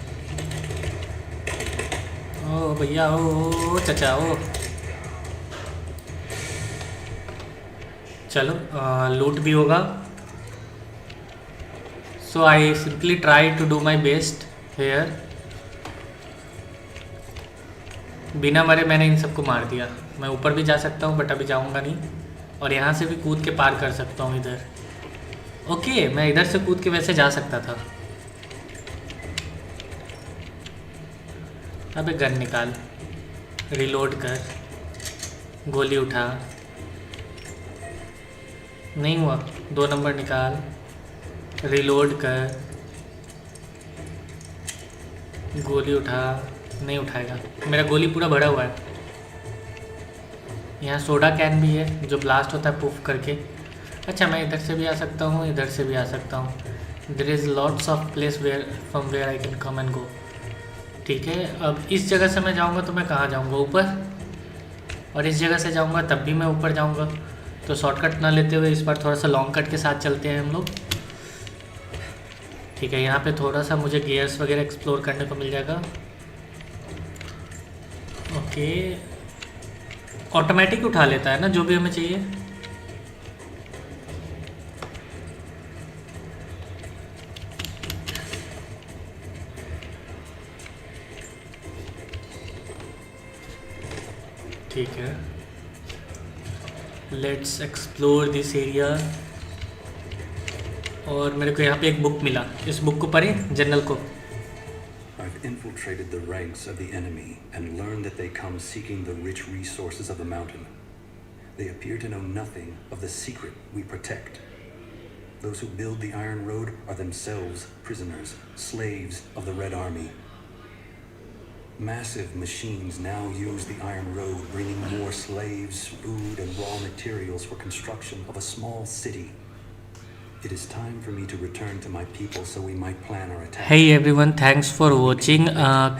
ओ भैया, ओ चचा, ओ चलो लूट भी होगा। So I simply try to do my best here. बिना मरे मैंने इन सबको मार दिया। मैं ऊपर भी जा सकता हूँ, बट अभी जाऊँगा नहीं, और यहाँ से भी कूद के पार कर सकता हूँ इधर। ओके, मैं इधर से कूद के वैसे जा सकता था। अबे गन निकाल, रिलोड कर, गोली उठा। नहीं हुआ, 2 नंबर निकाल, रिलोड कर, गोली उठा, नहीं उठाएगा, मेरा गोली पूरा भरा हुआ है। यहाँ सोडा कैन भी है जो ब्लास्ट होता है पुफ करके। अच्छा मैं इधर से भी आ सकता हूँ, इधर से भी आ सकता हूँ। There is lots of place where from where I can come and go. ठीक है, अब इस जगह से मैं जाऊँगा तो मैं कहाँ जाऊँगा? ऊपर। और इस जगह से जाऊँगा तब भी मैं ऊपर जाऊँगा। तो शॉर्टकट ना लेते हुए इस बार थोड़ा सा लॉन्ग कट के साथ चलते हैं हम लोग। ठीक है, यहाँ पे थोड़ा सा मुझे गियर्स वगैरह एक्सप्लोर करने को मिल जाएगा। ओके, ऑटोमेटिक उठा लेता है ना जो भी हमें चाहिए। ठीक है, लेट्स एक्सप्लोर दिस एरिया। और मेरे को यहाँ पे एक बुक मिला, इस बुक को पढ़ें जनरल को। I've infiltrated the ranks of the enemy and learned that they come seeking the rich resources of the mountain. They appear to know nothing of the secret we protect. Those who build the Iron Road are themselves prisoners, slaves of the Red Army. Massive machines now use the Iron Road, bringing more slaves, food, and raw materials for construction of a small city. It is time for me to return to my people so we might plan our attack. Hey everyone, thanks for watching.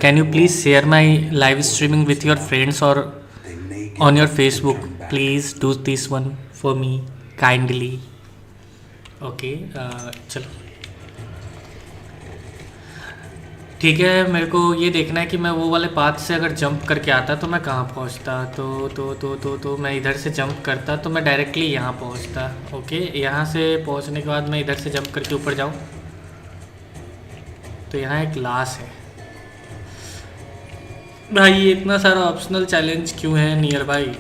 Can you please share my live streaming with your friends or They may get on your us to Facebook? turn back. Please do this one for me kindly. Okay, चलो ठीक है। मेरे को ये देखना है कि मैं वो वाले पाथ से अगर जंप करके आता तो मैं कहाँ पहुँचता। तो मैं इधर से जंप करता तो मैं डायरेक्टली यहाँ पहुँचता। ओके, यहाँ से पहुँचने के बाद मैं इधर से जंप करके ऊपर जाऊँ तो यहाँ एक लाश है। भाई ये इतना सारा ऑप्शनल चैलेंज क्यों है नियर बाई?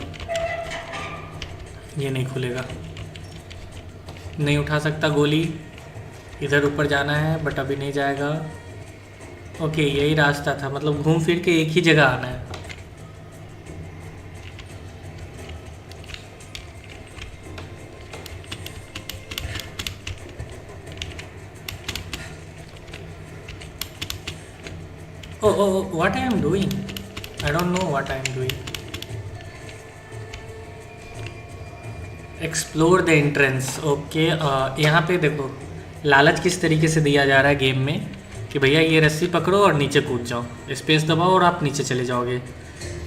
ये नहीं खुलेगा, नहीं उठा सकता गोली। इधर ऊपर जाना है बट अभी नहीं जाएगा। ओके, यही रास्ता था, मतलब घूम फिर के एक ही जगह आना है। Oh, what I am doing? I don't know what I am doing. Explore the entrance. Okay, यहाँ पे देखो लालच किस तरीके से दिया जा रहा है गेम में कि भैया ये रस्सी पकड़ो और नीचे कूद जाओ, स्पेस दबाओ और आप नीचे चले जाओगे।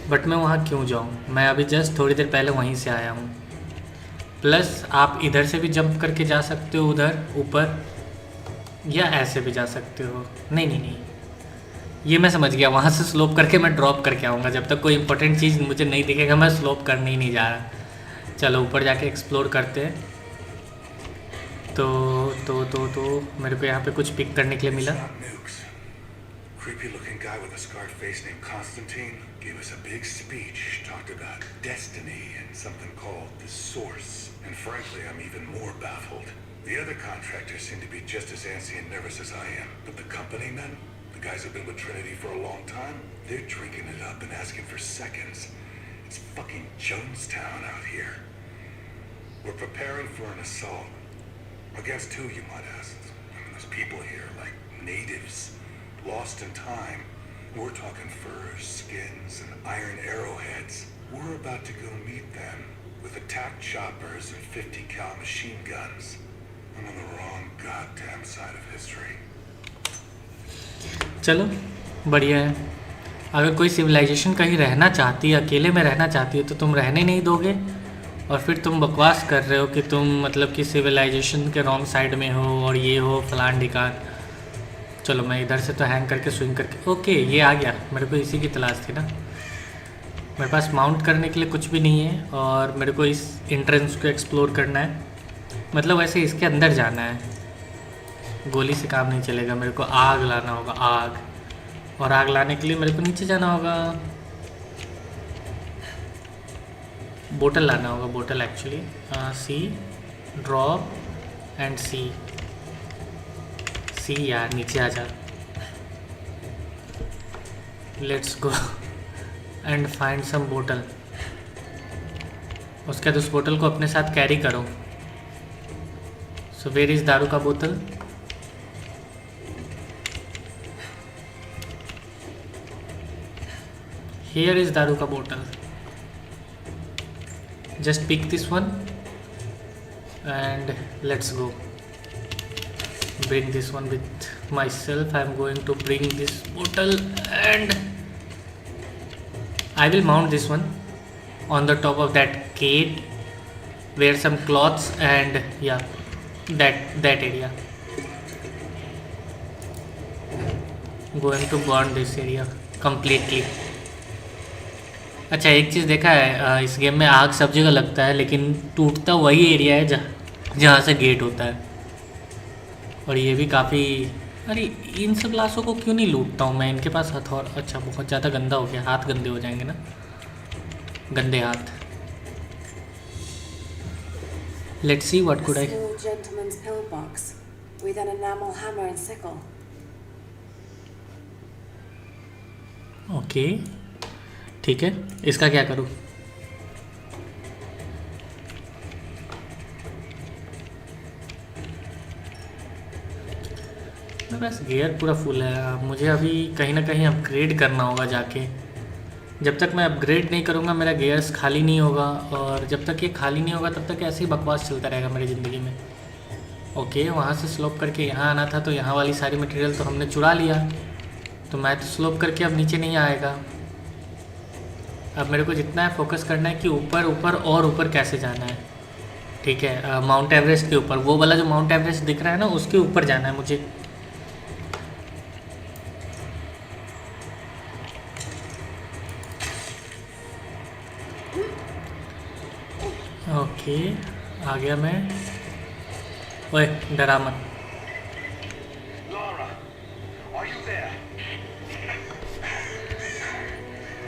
बट मैं वहाँ क्यों जाऊँ? मैं अभी जस्ट थोड़ी देर पहले वहीं से आया हूँ। प्लस आप इधर से भी जंप करके जा सकते हो उधर ऊपर, या ऐसे भी जा सकते हो। नहीं, ये मैं समझ गया, वहाँ से स्लोप करके मैं ड्रॉप करके आऊँगा। जब तक कोई इंपॉर्टेंट चीज़ मुझे नहीं दिखेगा मैं स्लोप करने ही नहीं जा रहा। चलो ऊपर जाके एक्सप्लोर करते हैं। तो मेरे को यहाँ पे कुछ पिक करने के लिए मिला। Nukes. Creepy-looking guy with a scarred face named Constantine gave us a big speech, talked about destiny and something called the Source. And frankly, I'm even more baffled. The other contractors seem to be just as antsy and nervous as I am. But the company men, the guys who've been with Trinity for a long time, they're drinking it up and asking for seconds. It's fucking Jonestown out here. We're preparing for an assault. Against who, you might ask? I mean, there's people here, like natives, lost in time. We're talking furs, skins, and iron arrowheads. We're about to go meet them with attack choppers and 50 cal machine guns. I'm on the wrong goddamn side of history. चलो बढ़िया है। अगर कोई civilisation कहीं रहना चाहती है, अकेले में रहना चाहती है, तो तुम रहने नहीं दोगे और फिर तुम बकवास कर रहे हो कि तुम मतलब कि सिविलाइजेशन के रॉन्ग साइड में हो और ये हो फलान ढिकान। चलो मैं इधर से तो हैंग करके स्विंग करके, ओके ये आ गया। मेरे को इसी की तलाश थी ना। मेरे पास माउंट करने के लिए कुछ भी नहीं है और मेरे को इस एंट्रेंस को एक्सप्लोर करना है। मतलब वैसे इसके अंदर जाना है, गोली से काम नहीं चलेगा। मेरे को आग लाना होगा, आग, और आग लाने के लिए मेरे को नीचे जाना होगा। बोतल लाना होगा, बोतल actually. See drop and see यार नीचे आ जा। Let's go and find some बोतल। उसके बाद उस बोतल को अपने साथ कैरी करो। सो वेयर इज़ दारू का बोतल? Here is दारू का बोतल. Just pick this one and let's go. Bring this one with myself. I'm going to bring this bottle and I will mount this one on the top of that gate. Wear some cloths and yeah, that area. Going to burn this area completely. अच्छा एक चीज़ देखा है इस game में आग सब जगह लगता है लेकिन टूटता वही एरिया है जहाँ से गेट होता है. और ये भी काफ़ी. अरे इन सब लाशों को क्यों नहीं लूटता हूँ मैं. इनके पास हथौड़ा. अच्छा बहुत ज़्यादा गंदा हो गया. हाथ गंदे हो जाएंगे ना. गंदे हाथ. Let's see what could I. Small gentleman's pillbox with an enamel hammer and sickle. Okay ठीक है. इसका क्या करूँ. मेरे पास गियर पूरा फुल है. मुझे अभी कहीं ना कहीं अपग्रेड करना होगा जाके. जब तक मैं अपग्रेड नहीं करूँगा मेरा गियर्स खाली नहीं होगा. और जब तक ये खाली नहीं होगा तब तक ऐसे ही बकवास चलता रहेगा मेरी ज़िंदगी में. ओके वहाँ से स्लोप करके यहाँ आना था तो यहाँ वाली सारी मटेरियल तो हमने चुरा लिया. तो मैं तो स्लोप करके अब नीचे नहीं आएगा. अब मेरे को जितना है फोकस करना है कि ऊपर ऊपर और ऊपर कैसे जाना है. ठीक है माउंट एवरेस्ट के ऊपर. वो वाला जो माउंट एवरेस्ट दिख रहा है ना उसके ऊपर जाना है मुझे. ओके आ गया मैं. ओए डरा मत. Laura, are you there?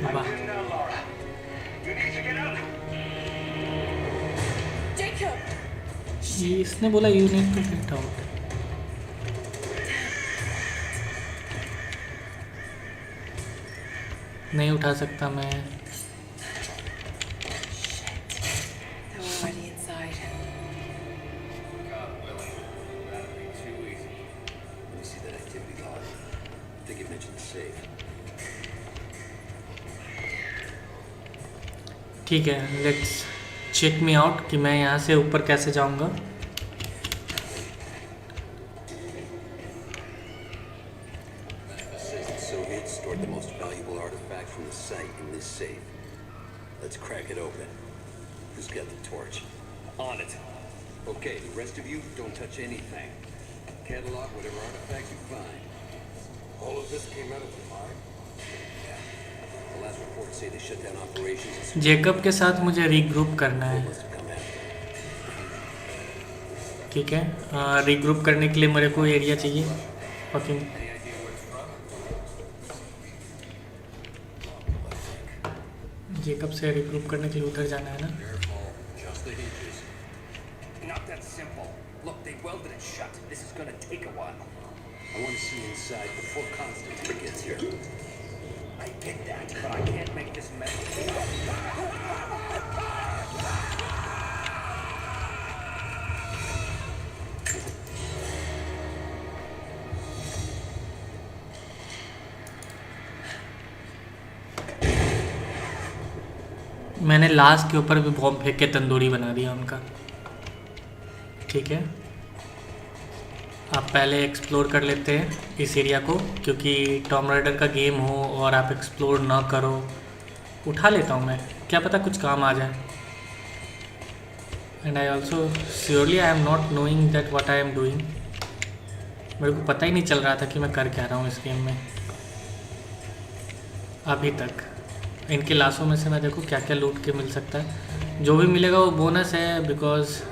वाह. Now, Laura, you need to get out. Jacob! इसने बोला you need to get out. नहीं उठा सकता मैं. They're already inside. God willing, that'd be too easy. Let me see that activity log. I think it mentioned the safe. ठीक है let's check me out कि मैं यहाँ से ऊपर कैसे जाऊँगा. It says the Soviets stored the most valuable artifact from the site in this safe. Let's crack it open. Who's got the torch? On it. Okay, the rest of you don't touch anything. Catalog whatever artifact you find. All of this came out of the mine. The last reports say they shut down operations and Jacob के साथ मुझे regroup करना है. must have come after. ठीक है regroup करने के लिए मेरे को एरिया चाहिए. फकिंग जेकब से रीग्रुप करने के लिए उधर जाना है ना. Just the hinges. Not that simple. Look, they welded it shut. This is gonna take a while. I want to see inside before Constantine gets here. I get that, but I can't make this mess. मैंने लाश के ऊपर भी bomb फेंक के तंदूरी बना दिया उनका. ठीक है आप पहले एक्सप्लोर कर लेते हैं इस एरिया को क्योंकि टॉम राइडर का गेम हो और आप एक्सप्लोर ना करो. उठा लेता हूँ मैं क्या पता कुछ काम आ जाए. And I also surely I am not knowing that what I am doing. मेरे को पता ही नहीं चल रहा था कि मैं कर क्या रहा हूँ इस गेम में अभी तक. इनकी लाशों में से मैं देखूँ क्या क्या लूट के मिल सकता है. जो भी मिलेगा वो बोनस है बिकॉज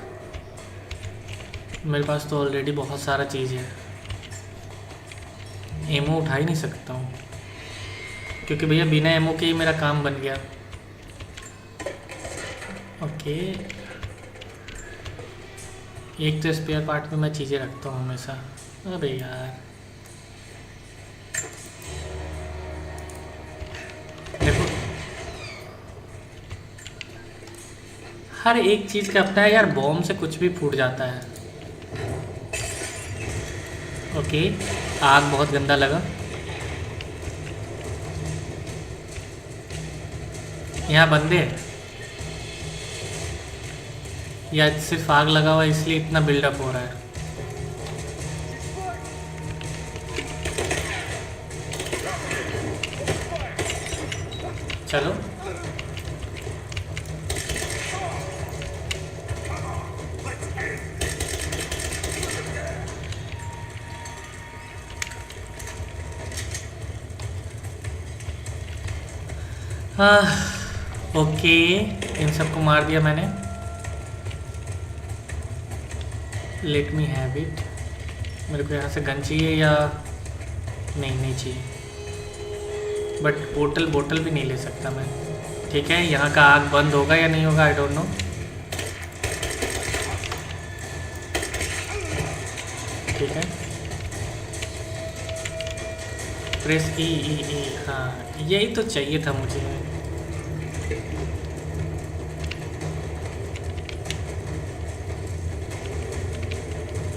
मेरे पास तो ऑलरेडी बहुत सारा चीज़ है. एमओ उठा ही नहीं सकता हूँ क्योंकि भैया बिना एमओ के ही मेरा काम बन गया. ओके एक तो स्पेयर पार्ट में मैं चीज़ें रखता हूँ हमेशा. अबे यार देखो हर एक चीज़ का अपना है यार. बॉम्ब से कुछ भी फूट जाता है. ओके आग बहुत गंदा लगा. यहाँ बंदे हैं या सिर्फ आग लगा हुआ है इसलिए इतना बिल्डअप हो रहा है? चलो हाँ ओके, इन सबको मार दिया मैंने। Let me have it. मेरे को यहाँ से गन चाहिए या नहीं चाहिए, बट बोतल भी नहीं ले सकता मैं। ठीक है, यहाँ का आग बंद होगा या नहीं होगा, आई डोंट नो। ठीक है, प्रेस ई। हाँ यही तो चाहिए था मुझे।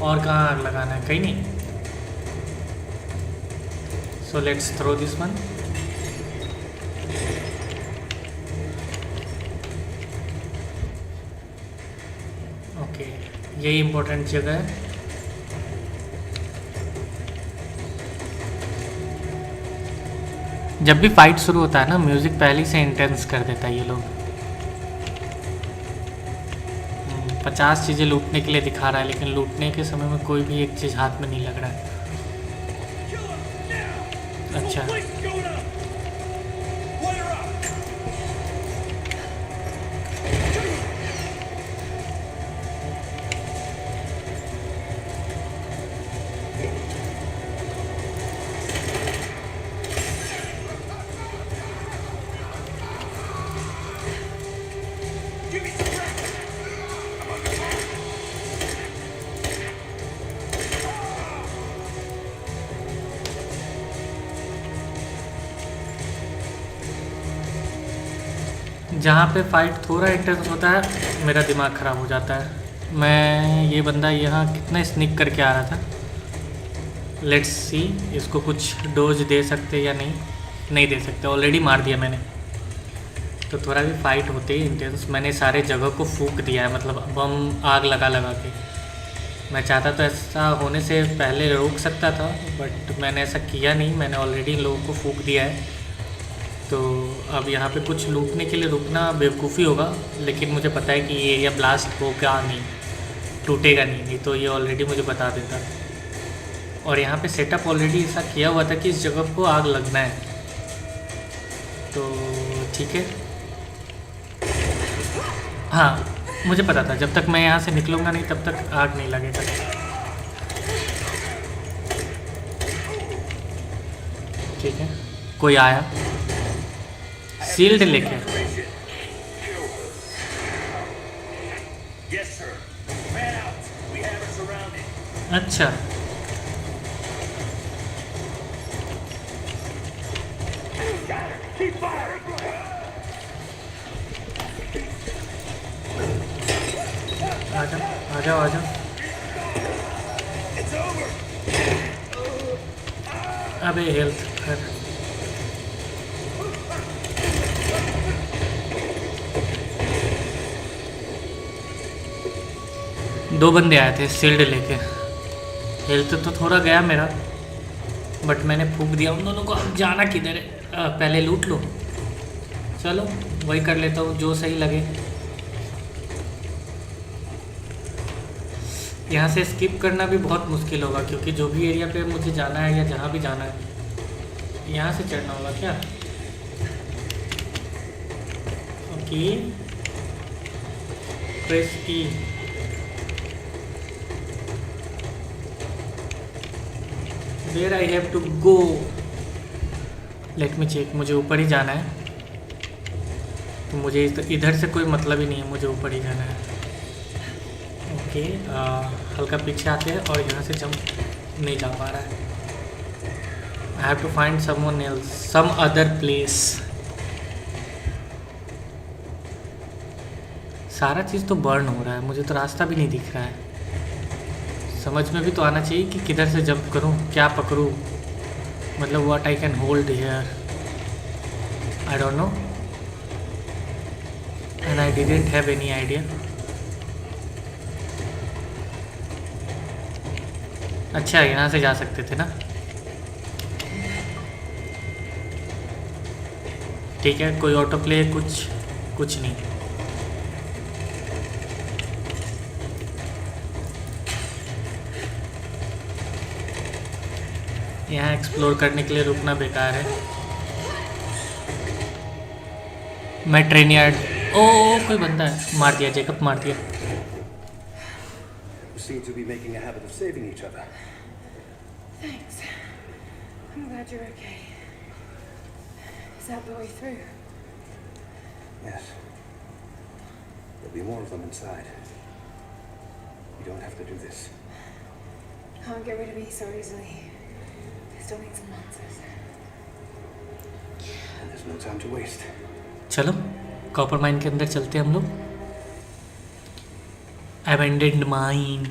और कहाँ आग लगाना है? कहीं नहीं। So let's throw this one. Okay, यही इम्पोर्टेंट जगह है। जब भी फाइट शुरू होता है ना, म्यूजिक पहले से इंटेंस कर देता है ये लोग। 50 चीज़ें लूटने के लिए दिखा रहा है, लेकिन लूटने के समय में कोई भी एक चीज़ हाथ में नहीं लग रहा है। अच्छा जहाँ पे फाइट थोड़ा इंटेंस होता है मेरा दिमाग ख़राब हो जाता है। मैं ये बंदा यहाँ कितना स्निक करके आ रहा था। लेट्स सी, इसको कुछ डोज दे सकते या नहीं दे सकते। ऑलरेडी मार दिया मैंने, तो थोड़ा भी फाइट होते ही इंटेंस। मैंने सारे जगह को फूंक दिया है, मतलब बम आग लगा के। मैं चाहता तो ऐसा होने से पहले रोक सकता था, बट मैंने ऐसा किया नहीं। मैंने ऑलरेडी लोगों को फूंक दिया है। तो अब यहाँ पे कुछ लूटने के लिए रुकना बेवकूफ़ी होगा, लेकिन मुझे पता है कि ये एरिया ब्लास्ट होगा नहीं, टूटेगा नहीं तो ये ऑलरेडी मुझे बता देता। और यहाँ पे सेटअप ऑलरेडी ऐसा किया हुआ था कि इस जगह को आग लगना है। तो ठीक है, हाँ मुझे पता था जब तक मैं यहाँ से निकलूँगा नहीं तब तक आग नहीं लगेगा। ठीक है, कोई आया शील्ड लेके। अच्छा आ जाओ। अबे हेल्थ कर। दो बंदे आए थे शील्ड लेके। हेल्थ तो थोड़ा गया मेरा, बट मैंने फूंक दिया उन दोनों को। अब जाना किधर है? पहले लूट लो। चलो वही कर लेता हूँ जो सही लगे। यहाँ से स्किप करना भी बहुत मुश्किल होगा, क्योंकि जो भी एरिया पे मुझे जाना है या जहाँ भी जाना है यहाँ से चढ़ना होगा क्या? Okay, press E. Where I have to go? Let me check. मुझे ऊपर ही जाना है, तो मुझे इधर से कोई मतलब ही नहीं है, मुझे ऊपर ही जाना है। ओके, हल्का पीछे आते हैं और यहाँ से जंप नहीं जा पा रहा है। I have to find someone else, some other place. सारा चीज़ तो बर्न हो रहा है, मुझे तो रास्ता भी नहीं दिख रहा है। समझ में भी तो आना चाहिए कि किधर से जंप करूं, क्या पकड़ूं, मतलब what I can hold here, I don't no. I didn't have any idea. अच्छा यहाँ से जा सकते थे ना। ठीक है, कोई ऑटो प्ले कुछ नहीं। यहाँ एक्सप्लोर करने के लिए रुकना बेकार है। मैं ट्रेन यार्ड, ओ कोई बंदा है, मार दिया जेकब, मार दिया। We seem to be making a habit of saving each other. Thanks. I'm glad you're okay. Is that the way through? Yes. There'll be more of them inside. You don't have to do this. Can't get rid of me so easily. I still need some answers. And there's no time to waste. चलो copper mine के अंदर चलते हैं हम लोग। Abandoned mine,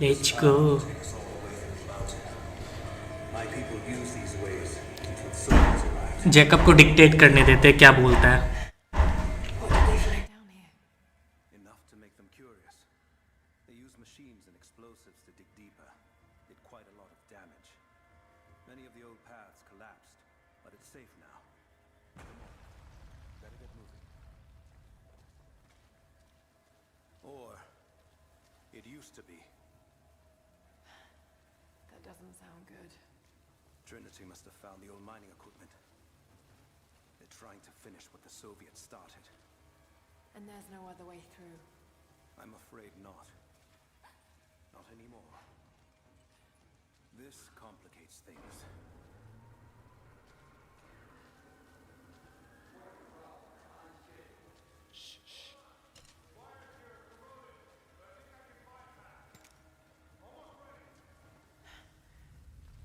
let's go. My people use these ways until soldiers arrive. Jacob को dictate करने देते हैं क्या बोलता है। What did they find down here? Enough to make them curious. They use machines and explosives to dig deeper. Did quite a lot of damage. Many of the old paths collapsed, but it's safe now. Come on. Better get moving. Or it used to be. That doesn't sound good. Trinity must have found the old mining equipment. They're trying to finish what the Soviets started. And there's no other way through. I'm afraid not. Not anymore. This complicates things.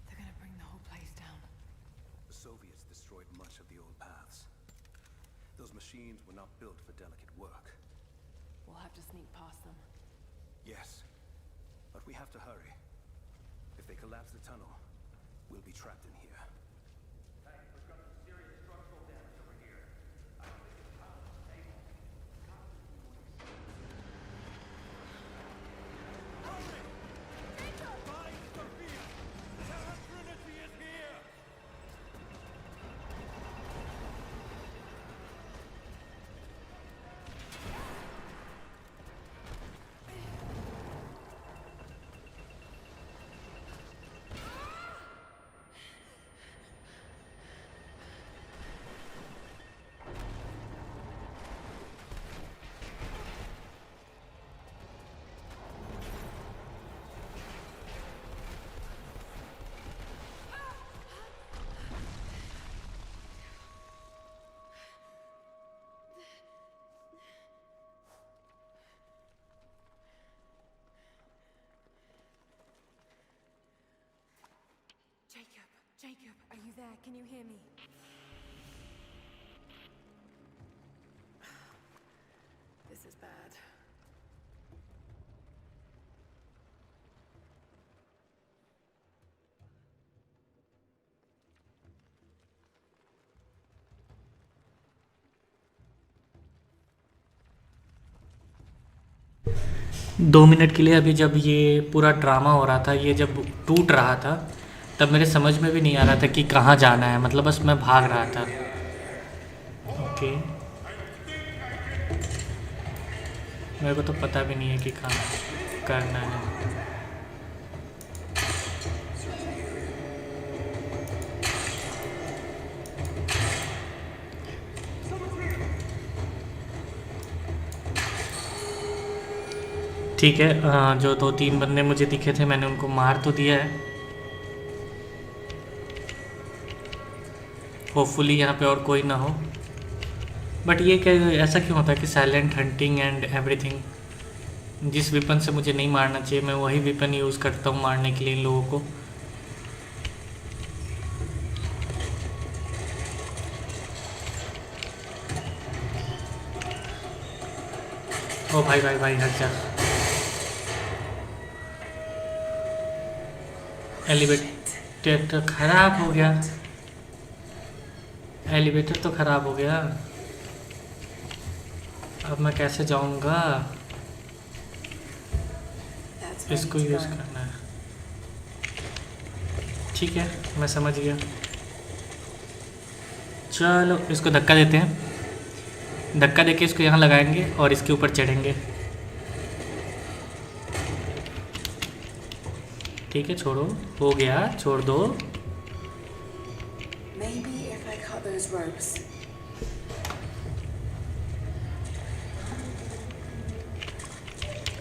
They're gonna bring the whole place down. The Soviets destroyed much of the old paths. Those machines were not built for delicate work. We'll have to sneak past them. Yes, but we have to hurry. If they collapse the tunnel, we'll be trapped in here. Jacob, are you there? Can you hear me? This is bad. दो minute के लिए अभी जब ये पूरा drama हो रहा था, ये जब टूट रहा था, तब मेरे समझ में भी नहीं आ रहा था कि कहाँ जाना है। मतलब बस मैं भाग रहा था। ओके, मेरे को तो पता भी नहीं है कि कहाँ करना है। ठीक है, जो दो तीन बंदे मुझे दिखे थे मैंने उनको मार तो दिया है। होपफुली यहाँ पे और कोई ना हो। बट ये क्या, ऐसा क्यों होता है कि साइलेंट हंटिंग एंड एवरीथिंग, जिस वेपन से मुझे नहीं मारना चाहिए मैं वही वेपन यूज़ करता हूँ मारने के लिए इन लोगों को। ओ भाई भाई भाई हट जा। एलिवेटर तो खराब हो गया, एलिवेटर तो खराब हो गया। अब मैं कैसे जाऊंगा? That's इसको ready to यूज़ go. करना है। ठीक है, मैं समझ गया। चलो इसको धक्का देते हैं। धक्का देके इसको यहाँ लगाएंगे और इसके ऊपर चढ़ेंगे। ठीक है, छोड़ो, हो गया, छोड़ दो। Maybe if I cut those ropes.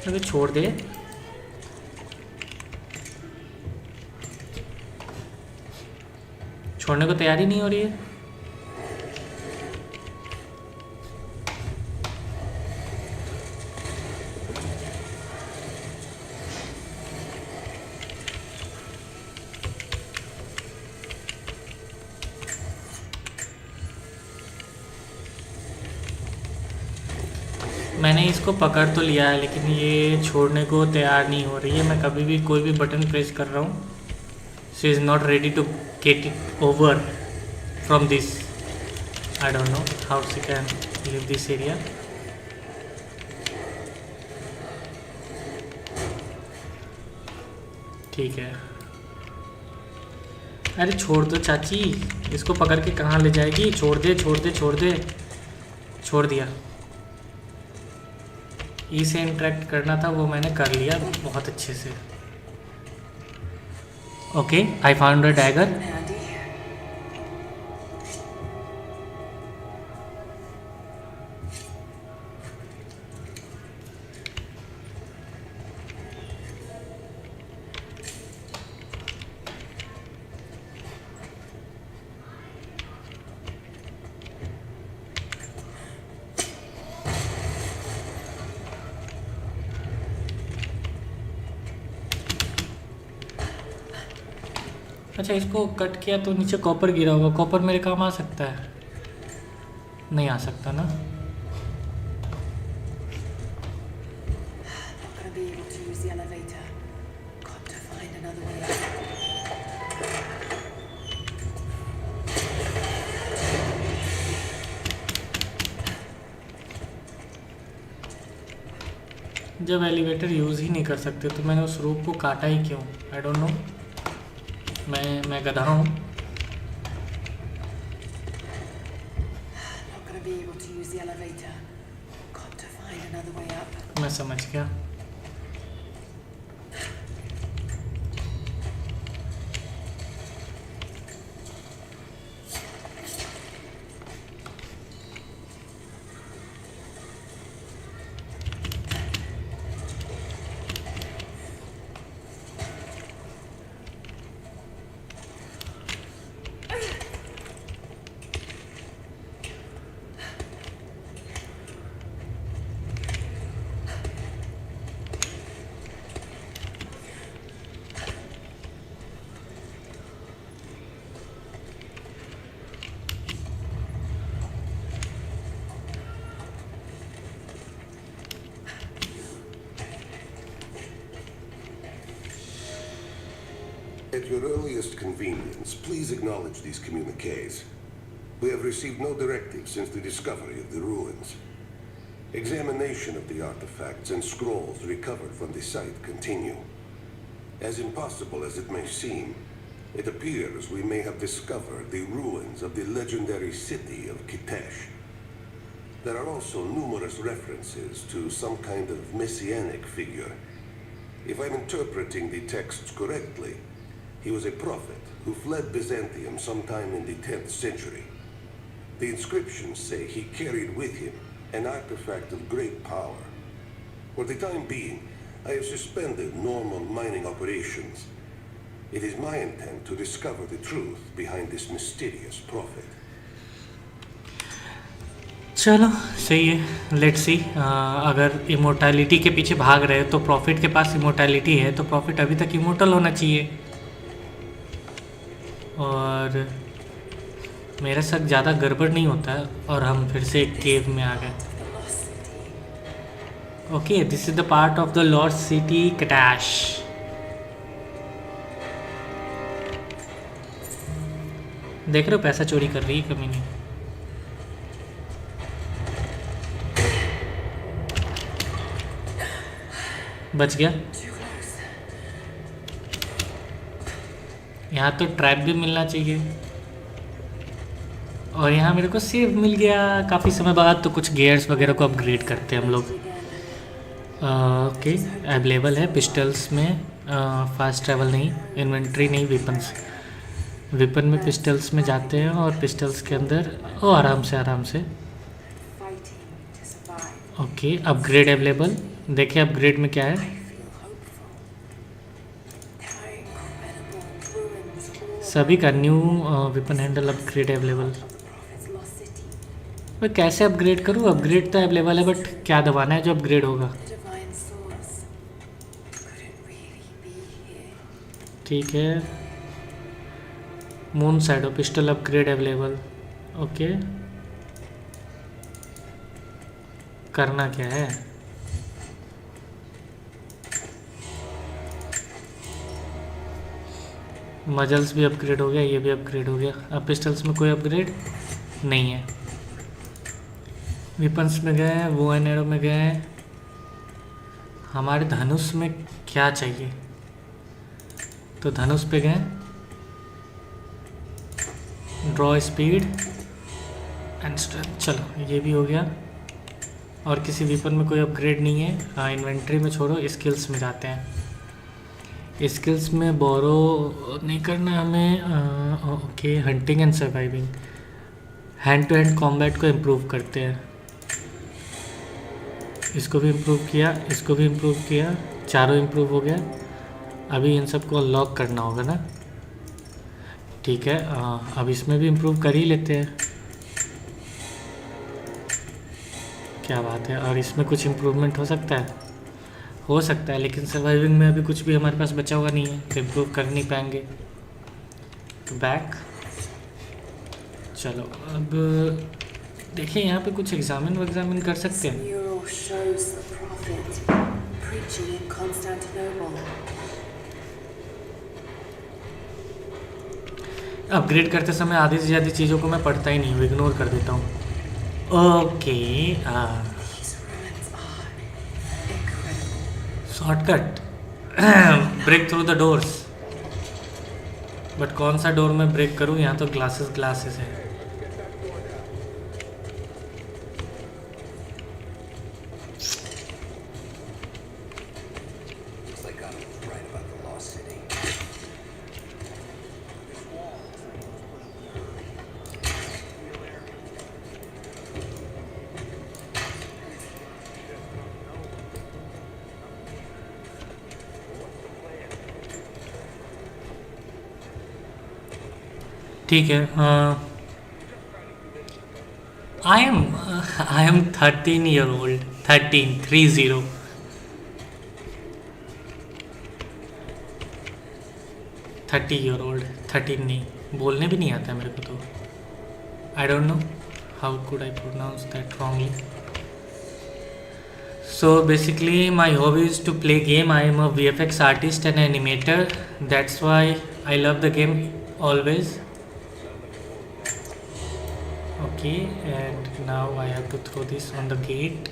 अबे छोड़ दे। छोड़ने को तैयारी नहीं हो रही है। मैंने इसको पकड़ तो लिया है लेकिन ये छोड़ने को तैयार नहीं हो रही है। मैं कभी भी कोई भी बटन प्रेस कर रहा हूँ, she is not ready to get it over from this. I don't know how she can leave this area. ठीक है, अरे छोड़ दो चाची, इसको पकड़ के कहाँ ले जाएगी? छोड़ दे, छोड़ दे, छोड़ दे। छोड़ दिया। ई से इंटरेक्ट करना था वो मैंने कर लिया बहुत अच्छे से। Okay, I found a dagger. Handy. अच्छा, इसको कट किया तो नीचे कॉपर गिरा होगा। कॉपर मेरे काम आ सकता है? नहीं आ सकता ना। Not gonna be able to use the elevator. Got to find another way out. जब एलिवेटर यूज़ ही नहीं कर सकते तो मैंने उस रूप को काटा ही क्यों? आई डोंट नो। मैं गधा हूँ। Not gonna be able to use the elevator. Got to find another way up. मैं समझ गया। At your earliest convenience, please acknowledge these communiques. We have received no directives since the discovery of the ruins. Examination of the artifacts and scrolls recovered from the site continue. As impossible as it may seem, it appears we may have discovered the ruins of the legendary city of Kitesh. There are also numerous references to some kind of messianic figure. If I'm interpreting the texts correctly, he was a prophet who fled Byzantium sometime in the 10th century. The inscriptions say he carried with him an artifact of great power. For the time being, I have suspended normal mining operations. It is my intent to discover the truth behind this mysterious prophet. चलो सही है, let's सी। अगर immortality के पीछे भाग रहे तो profit के पास इमोर्टैलिटी है तो प्रॉफिट अभी तक इमोर्टल होना चाहिए। और मेरे साथ ज़्यादा गड़बड़ नहीं होता है और हम फिर से एक केव में आ गए। Okay, this is the part of the lost city कटैश। देख रहे हो पैसा चोरी कर रही है कमीनी। बच गया। Too close. यहाँ तो ट्रैप भी मिलना चाहिए, और यहाँ मेरे को सेव मिल गया काफ़ी समय बाद। तो कुछ गियर्स वगैरह को अपग्रेड करते हैं हम लोग। ओके, अवेलेबल है पिस्टल्स में। फास्ट ट्रैवल नहीं, इन्वेंट्री नहीं, वेपन्स। वेपन में पिस्टल्स में जाते हैं, और पिस्टल्स के अंदर ओ आराम से Fighting to survive. Okay, upgrade available. देखिए अपग्रेड में क्या I है। feel hopeful. There are incredible ruins all सभी का new weapon handle upgrade available. of the Prophet's lost city. मैं कैसे अपग्रेड करूँ? अपग्रेड तो अवेलेबल है, बट क्या दबाना है जो अपग्रेड होगा? The divine source. Could it really be here? ठीक है, moon shadow pistol upgrade available. Okay, करना क्या है? मजल्स भी अपग्रेड हो गया, ये भी अपग्रेड हो गया। अब पिस्टल्स में कोई अपग्रेड नहीं है। वेपन्स में गए, वो एंड एरो में गए। हमारे धनुष में क्या चाहिए? तो धनुष पे गए, ड्रॉ स्पीड एंड स्ट्रेंथ। चलो ये भी हो गया। और किसी वेपन में कोई अपग्रेड नहीं है। हाँ, इन्वेंट्री में छोड़ो, स्किल्स में जाते हैं। स्किल्स में बोरो नहीं करना हमें। Okay, hunting and surviving. Hand to hand combat को इम्प्रूव करते हैं। इसको भी इम्प्रूव किया, इसको भी इम्प्रूव किया, चारों इम्प्रूव हो गया। अभी इन सबको अनलॉक करना होगा ना। ठीक है, अब इसमें भी इम्प्रूव कर ही लेते हैं। क्या बात है। और इसमें कुछ इम्प्रूवमेंट हो सकता है? हो सकता है, लेकिन सर्वाइविंग में अभी कुछ भी हमारे पास बचा हुआ नहीं है, तो इम्प्रूव कर नहीं पाएंगे। तो बैक। चलो अब देखिए, यहाँ पे कुछ एग्जामिन कर सकते हैं। Mural shows the Prophet preaching in Constantinople. Upgrade करते समय आधी से ज़्यादा चीज़ों को मैं पढ़ता ही नहीं हूँ, इग्नोर कर देता हूँ। Okay, These ruins are incredible. Shortcut. Break through the doors. But कौन सा डोर में ब्रेक करूँ? यहाँ तो ग्लासेस है। Looks like I'm right about the lost city. ठीक है। I am 13 year old. 30 year old. 13 नहीं, बोलने भी नहीं आता है मेरे को तो। I don't know how could I pronounce that wrongly. So basically my hobby is to play game. I am a VFX artist and animator. That's why I love the game always. Okay, and now I have to throw this on the gate.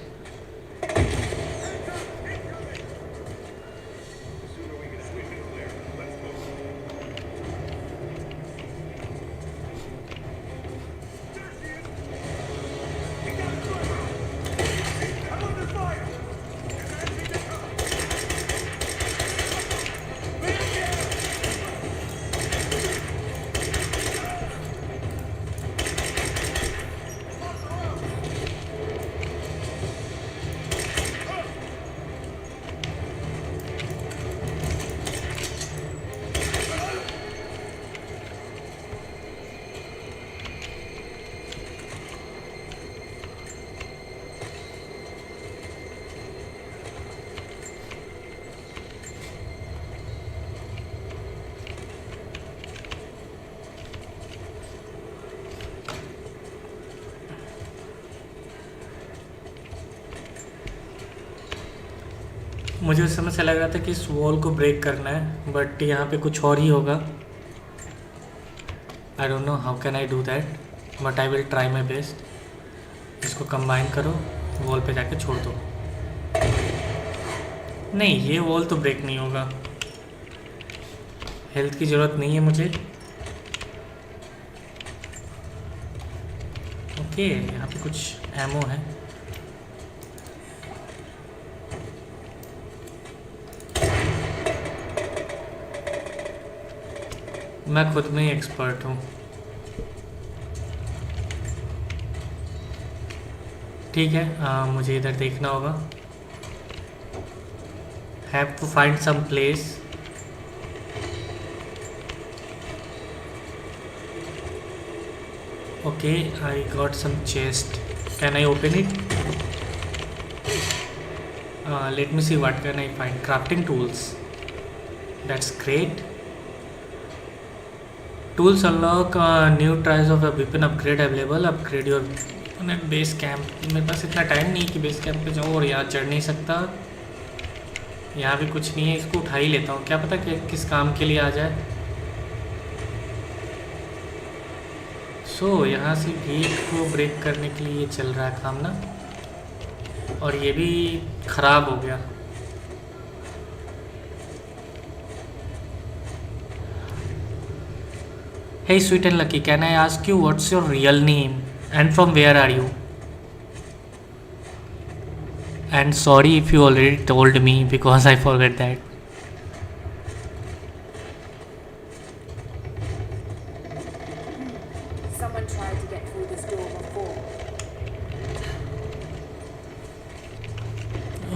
मुझे उस समय से लग रहा था कि इस wall को ब्रेक करना है, बट यहाँ पे कुछ और ही होगा। आई don't know how can I do that, but I will try my best. इसको कंबाइन करो, वॉल पे जाके छोड़ दो। नहीं, ये वॉल तो ब्रेक नहीं होगा। हेल्थ की ज़रूरत नहीं है मुझे। ओके, यहाँ पे कुछ एमो है। मैं खुद में ही एक्सपर्ट हूँ। ठीक है, मुझे इधर देखना होगा। Have to find some place. Okay, I got some chest. Can I open it? Let me see what can I find. Crafting tools, that's great. Tools unlock new tries of a weapon upgrade available. Upgrade your base camp. मेरे पास इतना time नहीं कि base camp पे जाऊँ और यहाँ चढ़ नहीं सकता। यहाँ भी कुछ नहीं है, इसको उठा ही लेता हूँ, क्या पता कि किस काम के लिए आ जाए। सो यहाँ से गेट को ब्रेक करने के लिए ये चल रहा है काम ना, और ये भी ख़राब हो गया। Hey sweet and lucky, can I ask you what's your real name and from where are you? And sorry if you already told me because I forgot that. Someone tried to get through this door before.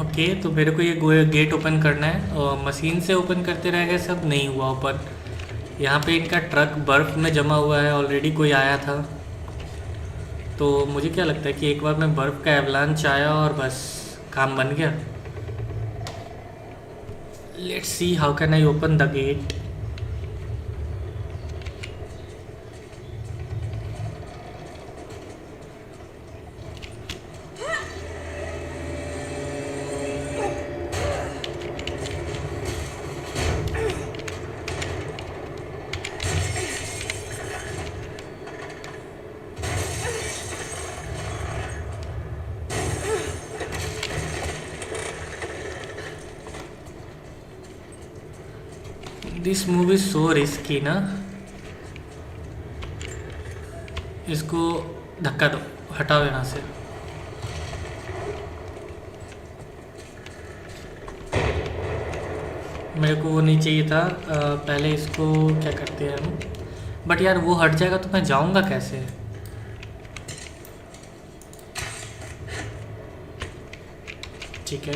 Okay, तो मेरे को ये gate open करना है और machine से open करते रह गए, सब नहीं हुआ ओपन। यहाँ पे इनका ट्रक बर्फ़ में जमा हुआ है, ऑलरेडी कोई आया था। तो मुझे क्या लगता है कि एक बार मैं बर्फ़ का एवलांच आया और बस काम बन गया। Let's see how can I open the gate. This movie is so risky ना। इसको धक्का दो, हटाओ यहाँ से। मेरे को वो नहीं चाहिए था। पहले इसको क्या करते हैं हम। बट यार वो हट जाएगा तो मैं जाऊँगा कैसे? ठीक है,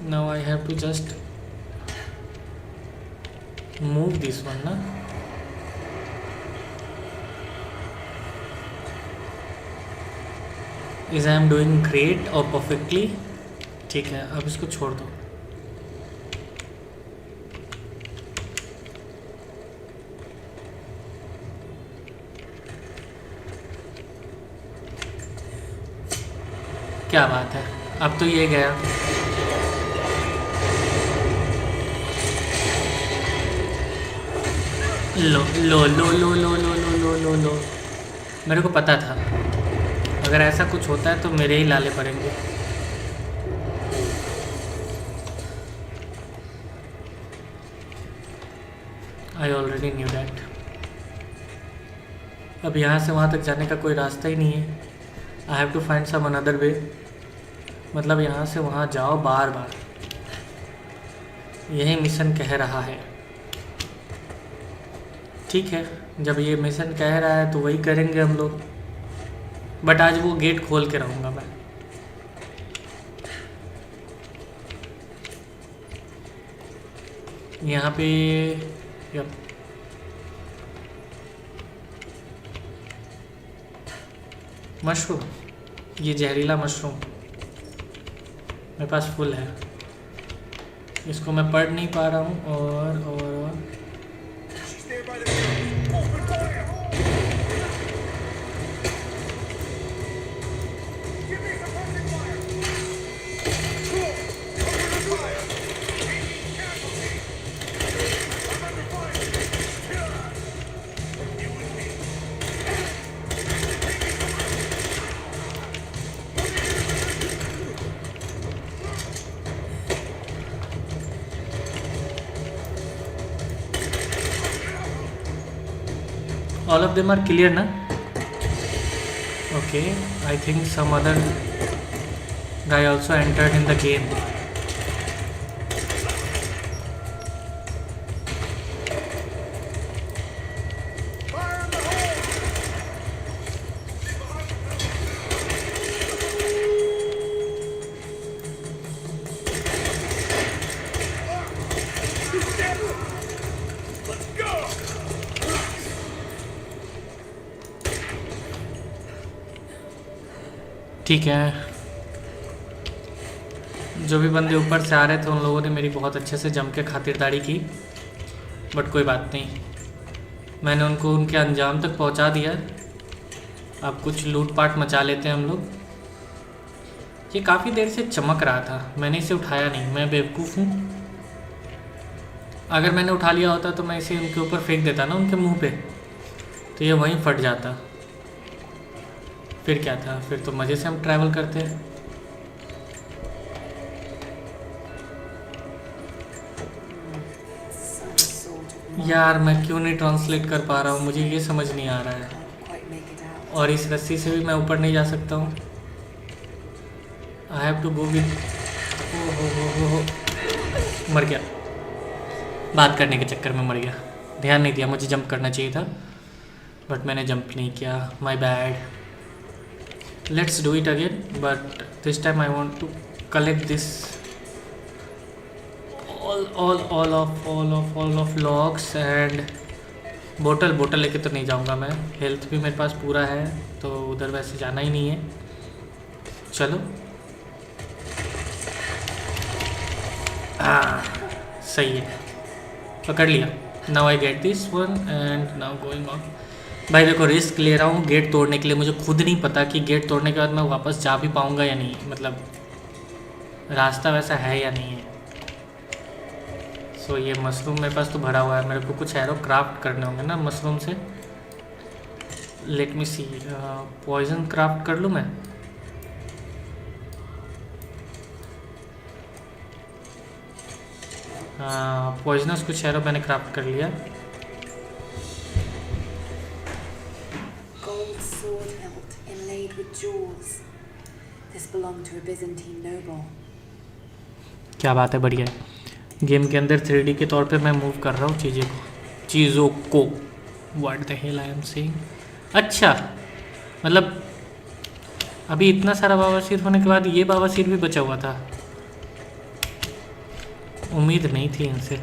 now I have to just move this one ना। Is I am doing great or perfectly? ठीक है, अब इसको छोड़ दो। क्या बात है, अब तो ये गया। लो लो लो लो लो लो लो लो लो लो। मेरे को पता था अगर ऐसा कुछ होता है तो मेरे ही लाले पड़ेंगे। I already knew that. अब यहाँ से वहाँ तक जाने का कोई रास्ता ही नहीं है। I have to find some another way. मतलब यहाँ से वहाँ जाओ बार बार, यही मिशन कह रहा है। ठीक है, जब ये मिशन कह रहा है तो वही करेंगे हम लोग। बट आज वो गेट खोल के रहूँगा मैं। यहाँ पे यप मशरूम, ये जहरीला मशरूम मेरे पास फुल है। इसको मैं पढ़ नहीं पा रहा हूँ। और all of them are clear ना? Okay, I think some other guy also entered in the game. ठीक है, जो भी बंदे ऊपर से आ रहे थे उन लोगों ने मेरी बहुत अच्छे से जम के खातिरदारी की, बट कोई बात नहीं, मैंने उनको उनके अंजाम तक पहुंचा दिया। अब कुछ लूटपाट मचा लेते हैं हम लोग। ये काफ़ी देर से चमक रहा था, मैंने इसे उठाया नहीं, मैं बेवकूफ़ हूँ। अगर मैंने उठा लिया होता तो मैं इसे उनके ऊपर फेंक देता ना, उनके मुंह पे, तो ये वहीं फट जाता। फिर क्या था, फिर तो मज़े से हम ट्रैवल करते हैं। Some sort of यार मैं क्यों नहीं ट्रांसलेट कर पा रहा हूँ, मुझे ये समझ नहीं आ रहा है। can't quite make it out. और इस रस्सी से भी मैं ऊपर नहीं जा सकता हूँ। I have to go with. हो मर गया, बात करने के चक्कर में मर गया। ध्यान नहीं दिया, मुझे जंप करना चाहिए था, बट मैंने जंप नहीं किया, my bad. Let's do it again, but this time I want to collect this all of logs and बोतल लेके तो नहीं जाऊंगा मैं, हेल्थ भी मेरे पास पूरा है, तो उधर वैसे जाना ही नहीं है। चलो, सही है, पकड़ लिया। Now I get this one and now going on. भाई देखो, रिस्क ले रहा हूँ गेट तोड़ने के लिए, मुझे खुद नहीं पता कि गेट तोड़ने के बाद मैं वापस जा भी पाऊँगा या नहीं, मतलब रास्ता वैसा है या नहीं है। सो ये मशरूम मेरे पास तो भरा हुआ है, मेरे को कुछ एरो क्राफ्ट करने होंगे ना मशरूम से। लेट मी सी, पॉइजन क्राफ्ट कर लूँ मैं? पॉइजनस कुछ एरो मैंने क्राफ्ट कर लिया। Gold sword hilt inlaid with jewels. This belonged to a Byzantine noble. क्या बात है, बढ़िया है। गेम के अंदर 3D के तौर पे मैं मूव कर रहा हूँ चीज़ों को। What the hell I am saying. अच्छा, मतलब अभी इतना सारा बाबासीर होने के बाद ये बाबासीर भी बचा हुआ था, उम्मीद नहीं थी इनसे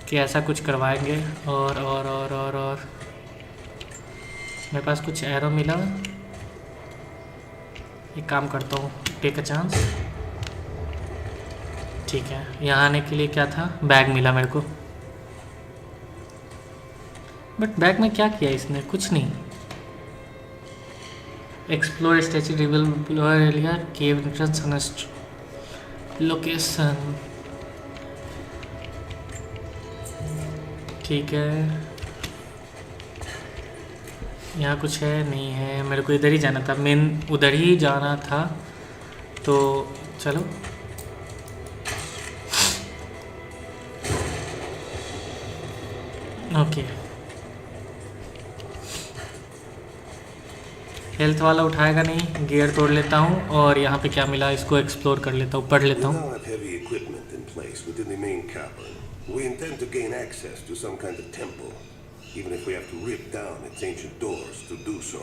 कि ऐसा कुछ करवाएंगे। और मेरे पास कुछ एरो मिला, एक काम करता हूँ, टेक अ चांस। ठीक है, यहाँ आने के लिए क्या था, बैग मिला मेरे को, बट बैग में क्या किया इसने, कुछ नहीं। एक्सप्लोर स्टैचू रिवील एरिया, केव एंट्रेंस, लोकेशन। ठीक है, यहाँ कुछ है नहीं है, मेरे को इधर ही जाना था, मेन उधर ही जाना था, तो चलो। ओके, हेल्थ वाला उठाएगा नहीं, गियर तोड़ लेता हूँ, और यहाँ पे क्या मिला इसको एक्सप्लोर कर लेता हूँ, पढ़ लेता We हूँ। now have heavy equipment in place within the main cavern. We intend to gain access to some kind of temple, even if we have to rip down its ancient doors to do so.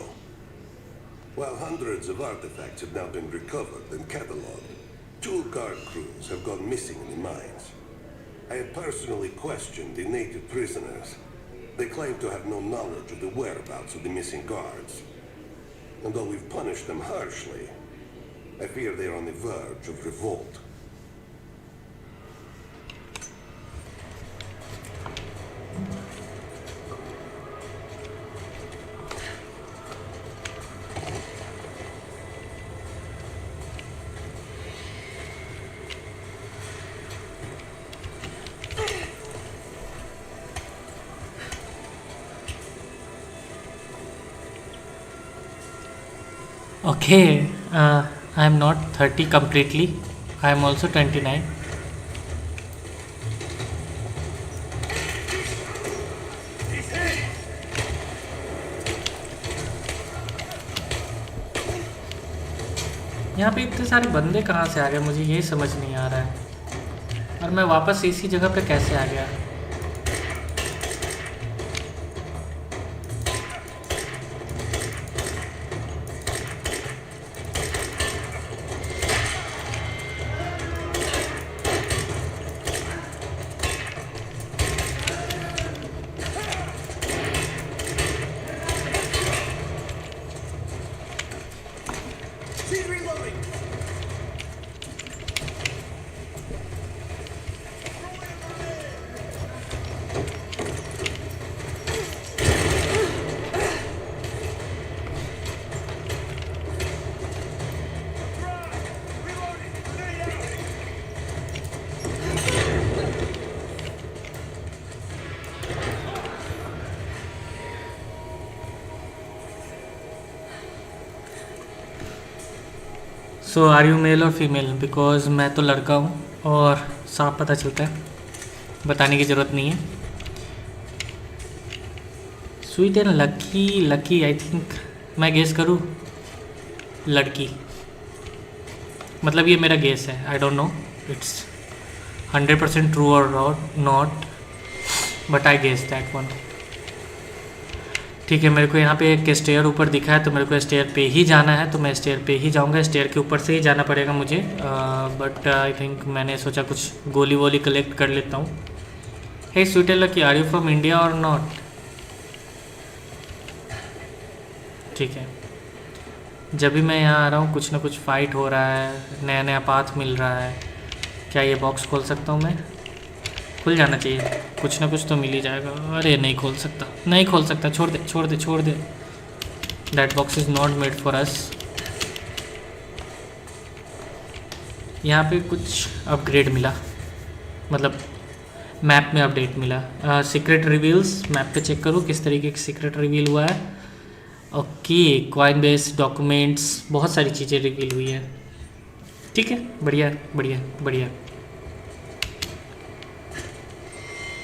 While hundreds of artifacts have now been recovered and catalogued, 2 guard crews have gone missing in the mines. I have personally questioned the native prisoners. They claim to have no knowledge of the whereabouts of the missing guards. And though we've punished them harshly, I fear they are on the verge of revolt. Okay, I am not 30 completely. I am also 29. यहाँ पे इतने सारे बंदे कहाँ से आ गए, मुझे यही समझ नहीं आ रहा है। और मैं वापस इसी जगह पे कैसे आ गया? सो आर यू मेल और फीमेल? बिकॉज मैं तो लड़का हूँ और साफ पता चलता है, बताने की ज़रूरत नहीं है। Sweet and lucky, lucky I think मैं गेस करूँ लड़की, मतलब ये मेरा गेस है। I don't know it's 100% true or not, but I guess that one. ठीक है, मेरे को यहाँ पे एक स्टेयर ऊपर दिखा है तो मेरे को स्टेयर पे ही जाना है, तो मैं स्टेयर पे ही जाऊँगा। स्टेयर के ऊपर से ही जाना पड़ेगा मुझे, बट आई थिंक मैंने सोचा कुछ गोली वोली कलेक्ट कर लेता हूँ। Hey sweet and lucky, are you from India or not? ठीक है, जब भी मैं यहाँ आ रहा हूँ कुछ ना कुछ फाइट हो रहा है, नया नया पाथ मिल रहा है। क्या ये बॉक्स खोल सकता हूँ मैं? खुल जाना चाहिए, कुछ ना कुछ तो मिल ही जाएगा। अरे नहीं खोल सकता, नहीं खोल सकता, छोड़ दे छोड़ दे छोड़ दे। That box is not made for us. यहाँ पे कुछ अपग्रेड मिला, मतलब मैप में अपडेट मिला। सीक्रेट रिवील्स, मैप पे चेक करूँ किस तरीके की सीक्रेट रिवील हुआ है। ओके, कॉइन बेस, डॉक्यूमेंट्स, बहुत सारी चीज़ें रिवील हुई है। ठीक है, बढ़िया बढ़िया बढ़िया।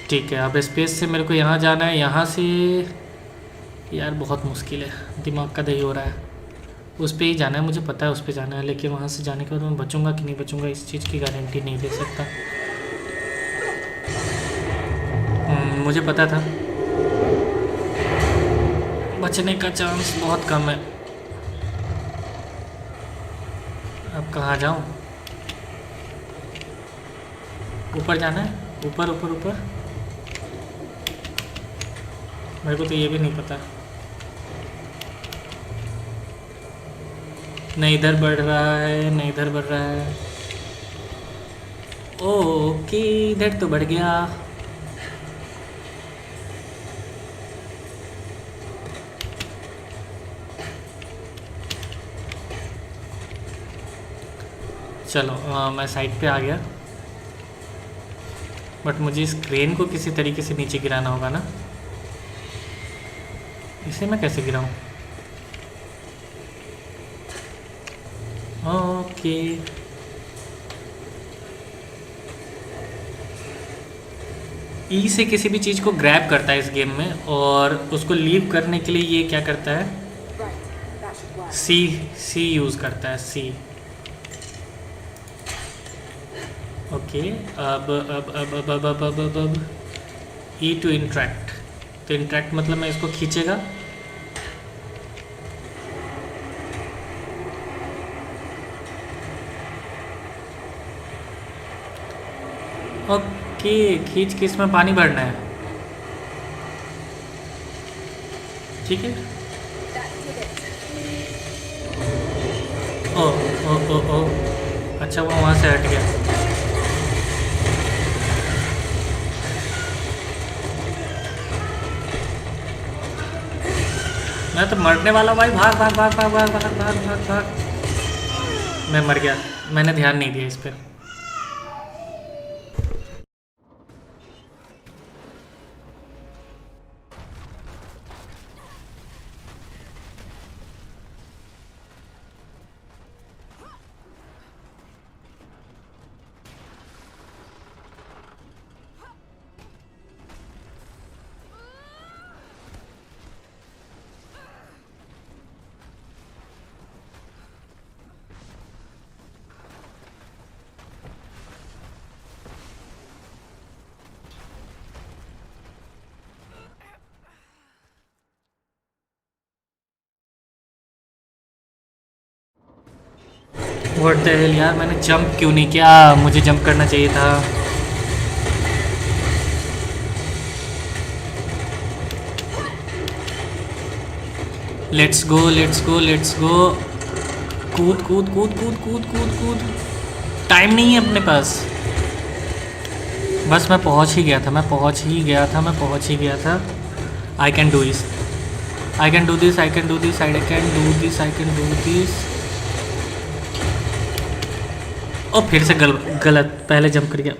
ठीक है, अब स्पेस से मेरे को यहाँ जाना है। यहाँ से यार बहुत मुश्किल है, दिमाग का दही हो रहा है। उस पर ही जाना है, मुझे पता है उस पर जाना है, लेकिन वहाँ से जाने के बाद मैं बचूँगा कि नहीं बचूँगा इस चीज़ की गारंटी नहीं दे सकता। मुझे पता था बचने का चांस बहुत कम है। अब कहाँ जाऊँ? ऊपर जाना है, ऊपर ऊपर ऊपर। मेरे को तो ये भी नहीं पता। नहीं इधर बढ़ रहा है, नहीं इधर बढ़ रहा है। ओके, इधर तो बढ़ गया। चलो मैं साइड पे आ गया, बट मुझे इस क्रेन को किसी तरीके से नीचे गिराना होगा ना। इसे मैं कैसे गिराऊं? ओके, ई से किसी भी चीज़ को ग्रैब करता है इस गेम में, और उसको लीव करने के लिए ये क्या करता है? Right, that should work. C use करता है, सी। ओके, अब ई टू इंट्रैक्ट। तो इंट्रैक्ट मतलब मैं इसको खींचेगा। ओके, खींच के इसमें पानी भरना है। ठीक है। That did it. ओ ओ ओ ओ, अच्छा वो वहाँ से हट गया। मैं तो मरने वाला भाई, भाग भाग भाग भाग भाग भाग भाग भाग भाग। मैं मर गया, मैंने ध्यान नहीं दिया इस पर। व्हाट द हेल यार, मैंने जंप क्यों नहीं किया? मुझे जंप करना चाहिए था। Let's go let's go let's go. कूद कूद कूद कूद कूद कूद कूद। टाइम नहीं है अपने पास। बस मैं पहुंच ही गया था, मैं पहुंच ही गया था, मैं पहुंच ही गया था। I can do this, I can do this, I can do this, I can do this, I can do this. और फिर से गलत, पहले जंप कर गया।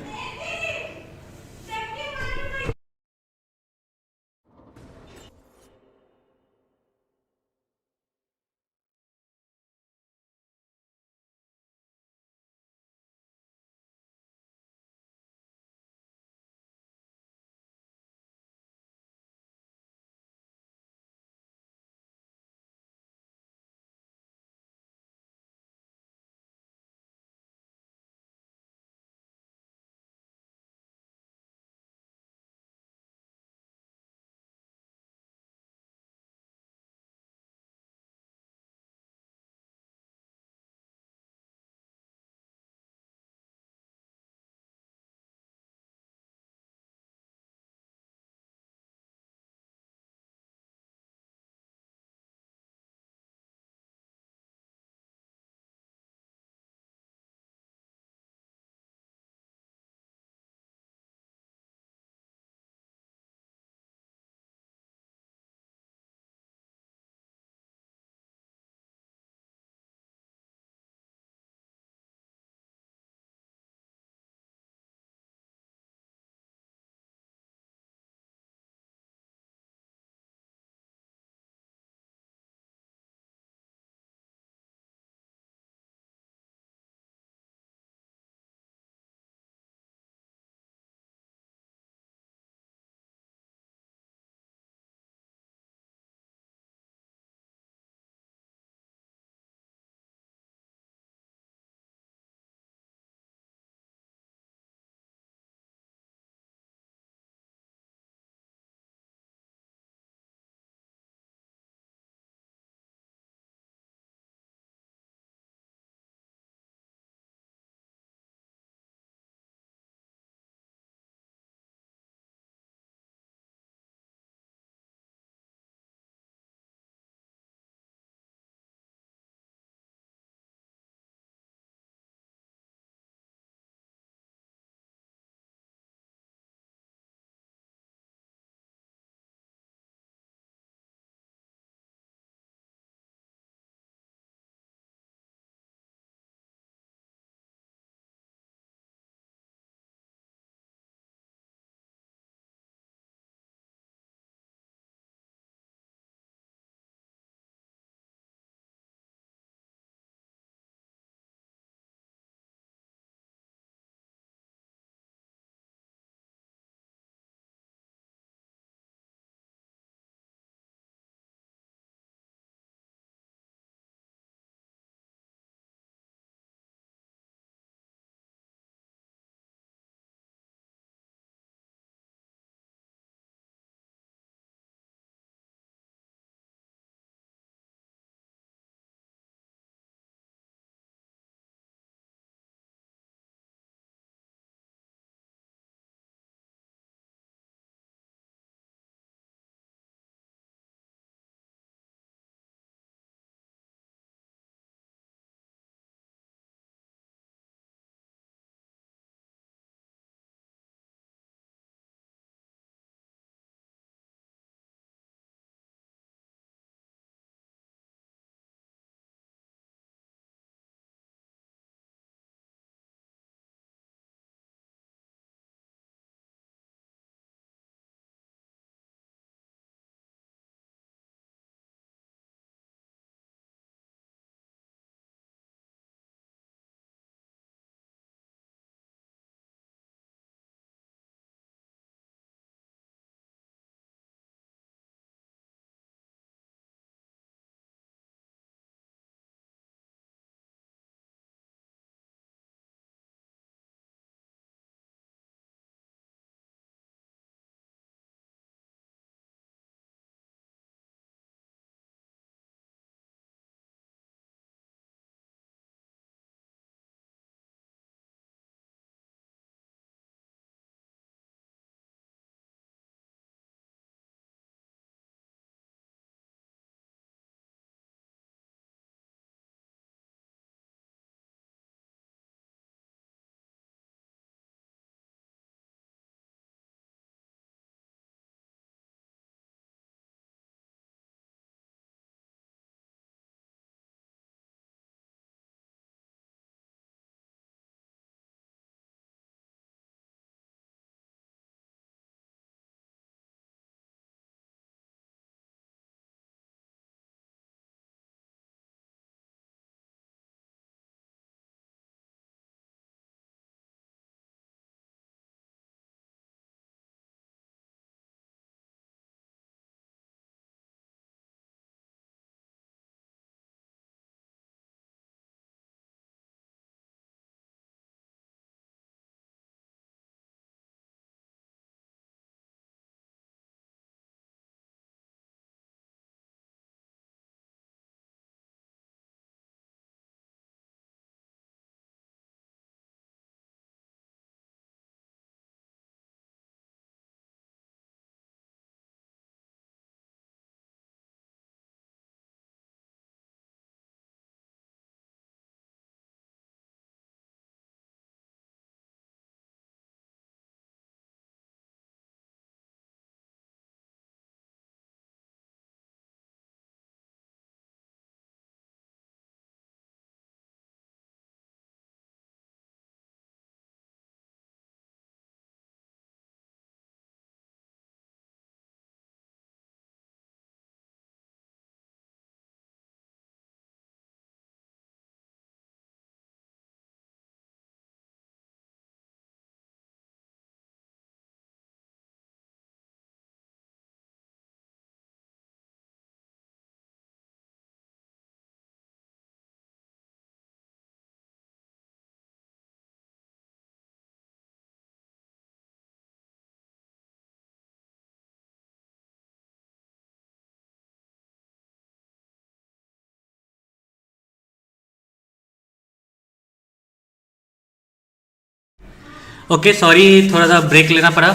ओके सॉरी, थोड़ा सा ब्रेक लेना पड़ा,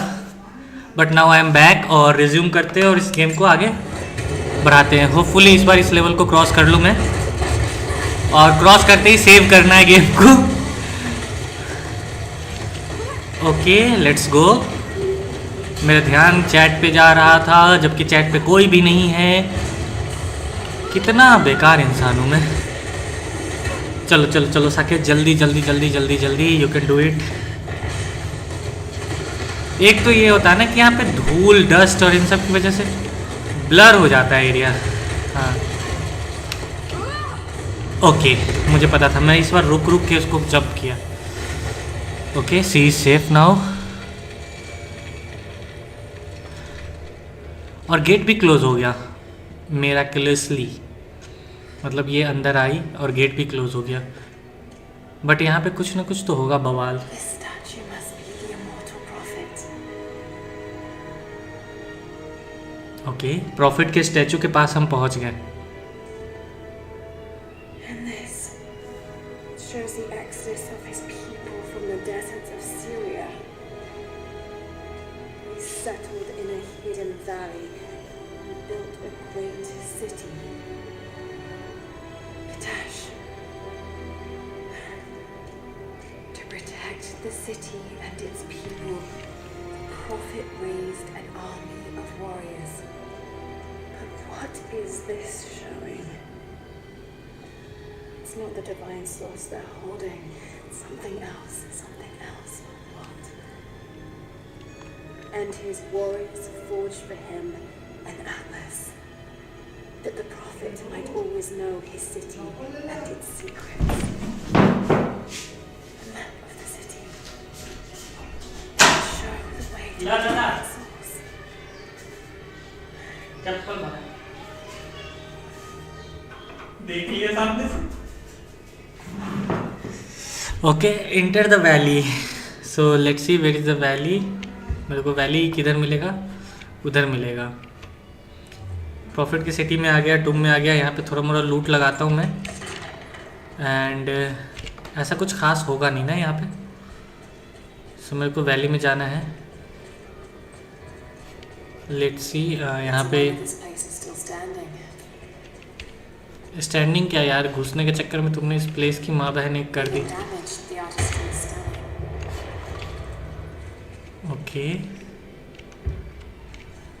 but now I am back और रिज्यूम करते हैं और इस गेम को आगे बढ़ाते हैं। होपफुली इस बार इस लेवल को क्रॉस कर लूँ मैं, और क्रॉस करते ही सेव करना है गेम को। Okay let's go. मेरा ध्यान चैट पे जा रहा था, जबकि चैट पे कोई भी नहीं है। कितना बेकार इंसान हूँ मैं। चलो चलो चलो साकेत, जल्दी जल्दी जल्दी जल्दी जल्दी, यू कैन डू इट। एक तो ये होता है ना कि यहाँ पे धूल, डस्ट और इन सब की वजह से ब्लर हो जाता है एरिया। हाँ ओके, मुझे पता था, मैं इस बार रुक रुक के उसको जंप किया। Okay she is safe now. और गेट भी क्लोज हो गया मिराकलसली, मतलब ये अंदर आई और गेट भी क्लोज हो गया। बट यहाँ पे कुछ ना कुछ तो होगा बवाल। This statue must be the immortal prophet. Okay profit के स्टैचू के पास हम पहुँच गए। And this shows the exodus of his people from the deserts of Syria. They settled in a hidden valley and built a great city. Katash. To protect the city and its people, the prophet raised an army of warriors. But what is this showing? It's not the divine source they're holding. It's something else. Something else. What? And his warriors forged for him an atlas, that the prophet might always know his city and its secrets. The map of the city. Show the way to the divine source. देख लिया सामने से। Okay enter the valley. So let's see where is the valley. मेरे को valley किधर मिलेगा? उधर मिलेगा। प्रॉफिट की सिटी में आ गया, टूम में आ गया। यहाँ पे थोड़ा मोड़ा लूट लगाता हूँ मैं। एंड ऐसा कुछ खास होगा नहीं ना यहाँ पे। सो मेरे को वैली में जाना है। लेट्स सी यहाँ पे This place is still standing. Standing क्या यार, घुसने के चक्कर में तुमने इस प्लेस की माँ बहन एक कर दी। Damaged, the artistry is stunning. Okay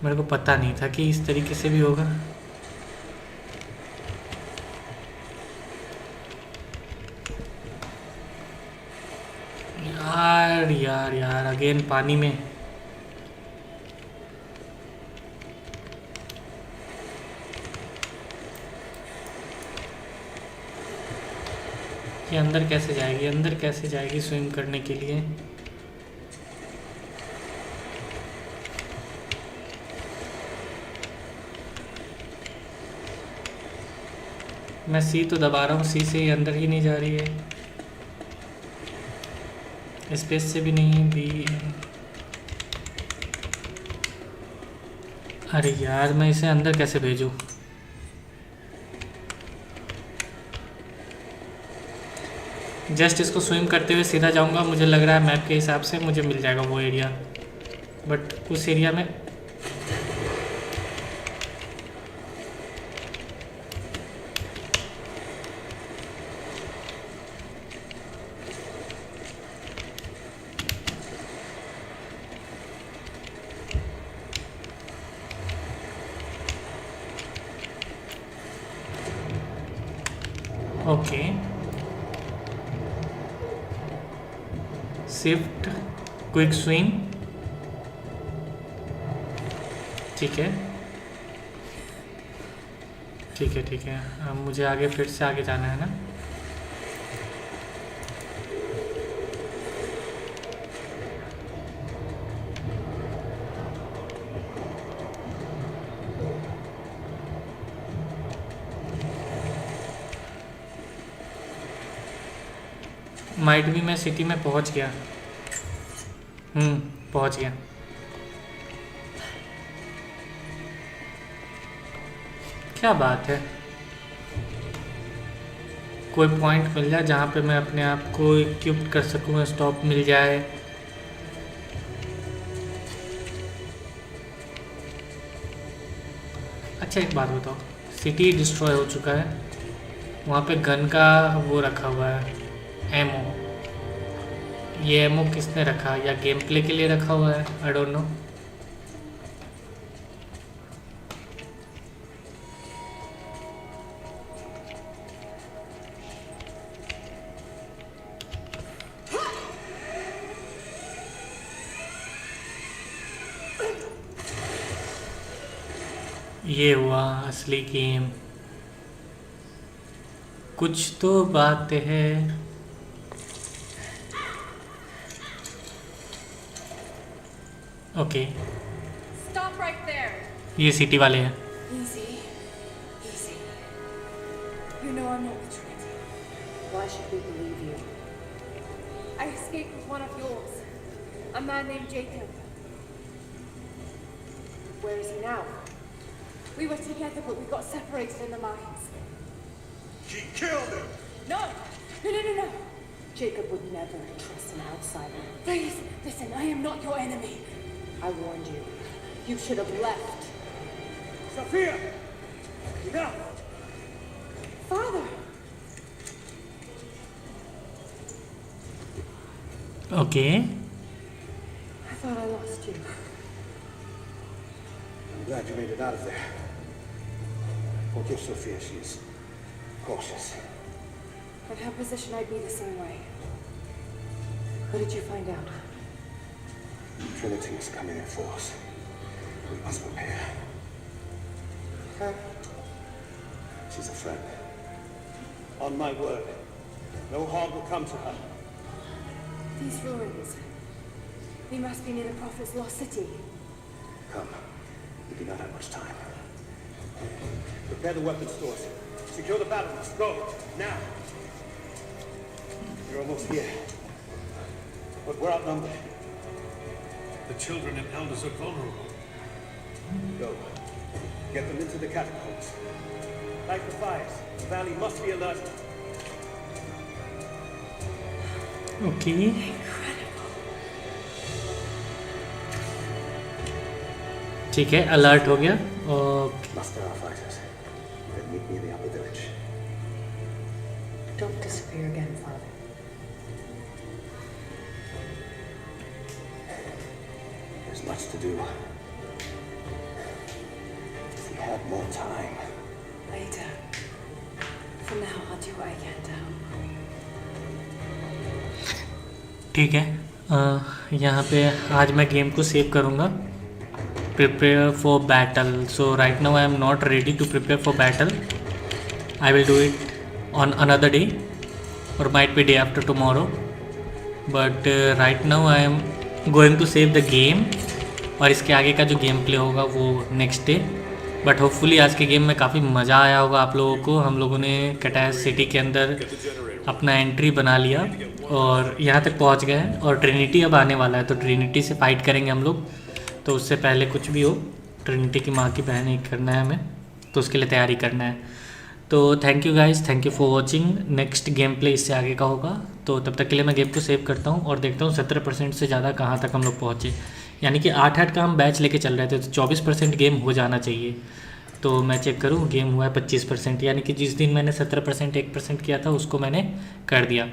मेरे को पता नहीं था कि इस तरीके से भी होगा। यार यार यार अगेन पानी में। ये अंदर कैसे जाएगी? अंदर कैसे जाएगी स्विम करने के लिए? मैं सी तो दबा रहा हूँ, सी से ही अंदर ही नहीं जा रही है। स्पेस से भी नहीं, बी। अरे यार मैं इसे अंदर कैसे भेजूँ? जस्ट इसको स्विम करते हुए सीधा जाऊंगा। मुझे लग रहा है मैप के हिसाब से मुझे मिल जाएगा वो एरिया, बट उस एरिया में ओके शिफ्ट क्विक स्विंग, ठीक है ठीक है ठीक है। अब मुझे आगे फिर से आगे जाना है ना। माइट भी मैं सिटी में पहुंच गया। पहुंच गया। क्या बात है। कोई पॉइंट मिल जाए जहाँ पे मैं अपने आप को इक्विप कर सकूँ, स्टॉप मिल जाए अच्छा एक बात बताओ, सिटी डिस्ट्रॉय हो चुका है, वहाँ पे गन का वो रखा हुआ है, एमओ। ये एमओ किसने रखा, या गेम प्ले के लिए रखा हुआ है, आई डोंट नो। ये हुआ असली गेम। कुछ तो बात है। Okay, Stop right there. ये सिटी वाले हैं। Easy. Easy. You know I'm not the Trinity. Why should we believe you? I escaped with one of yours. A man named Jacob. Where is he now? We were together, but we got separated in the mines. She killed him! No! No. Jacob would never trust an outsider. Please, listen, I am not your enemy. I warned you. You should have left. Sophia! Enough! Father! Okay, I thought I lost you. I'm glad you made it out of there. Forgive Sophia, she is cautious. In her position, I'd be the same way. What did you find out? Trinity is coming in force. We must prepare. Her? She's a friend. On my word, no harm will come to her. These ruins. They must be near the Prophet's lost city. Come. We do not have much time. Prepare the weapon stores. Secure the battlements. Go! Now! We're almost here. But we're outnumbered. The children and elders are vulnerable. Go. Get them into the catacombs. Light the fires. The valley must be alerted. Okay. ठीक है, alert हो गया। Okay, Muster our fighters. Then meet me in the upper village. Don't disappear again, Father. There's much to do. If we had more time. Later. For now, I'll do what I can to help. ठीक है। यहाँ पे आज मैं game को save करूँगा। Prepare for battle. So right now I am not ready to prepare for battle. I will do it on another day or might be day after tomorrow, but right now I am going to save the game, और इसके आगे का जो game play होगा वो next day. But hopefully आज के game में काफ़ी मज़ा आया होगा आप लोगों को। हम लोगों ने कैटायस सिटी के अंदर अपना एंट्री बना लिया और यहाँ तक पहुँच गए हैं, और ट्रिनिटी अब आने वाला है, तो ट्रिनिटी से फाइट करेंगे हम लोग। तो उससे पहले कुछ भी हो, ट्रिनिटी की माँ की बहन ही करना है हमें, तो उसके लिए तैयारी करना है। तो thank you guys, thank you for watching. Next game play इससे आगे का होगा, तो तब तक के लिए मैं गेम को सेव करता हूँ और देखता हूँ 17% से ज़्यादा कहाँ तक हम लोग पहुँचे। यानी कि 8 का हम बैच लेके चल रहे थे, तो 24% गेम हो जाना चाहिए। तो मैं चेक करूँ, गेम हुआ है 25%, यानी कि जिस दिन मैंने 17% 1% किया था उसको मैंने कर दिया।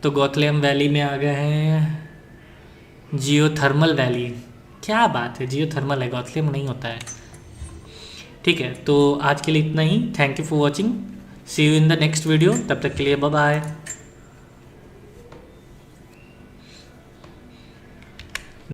तो गौथलेम वैली में आ गए हैं, जियोथर्मल वैली। क्या बात है, जियोथर्मल है, गौथलेम नहीं होता है। ठीक है, तो आज के लिए इतना ही। Thank you for watching, see you in the next video. तब तक के लिए बाय बाय।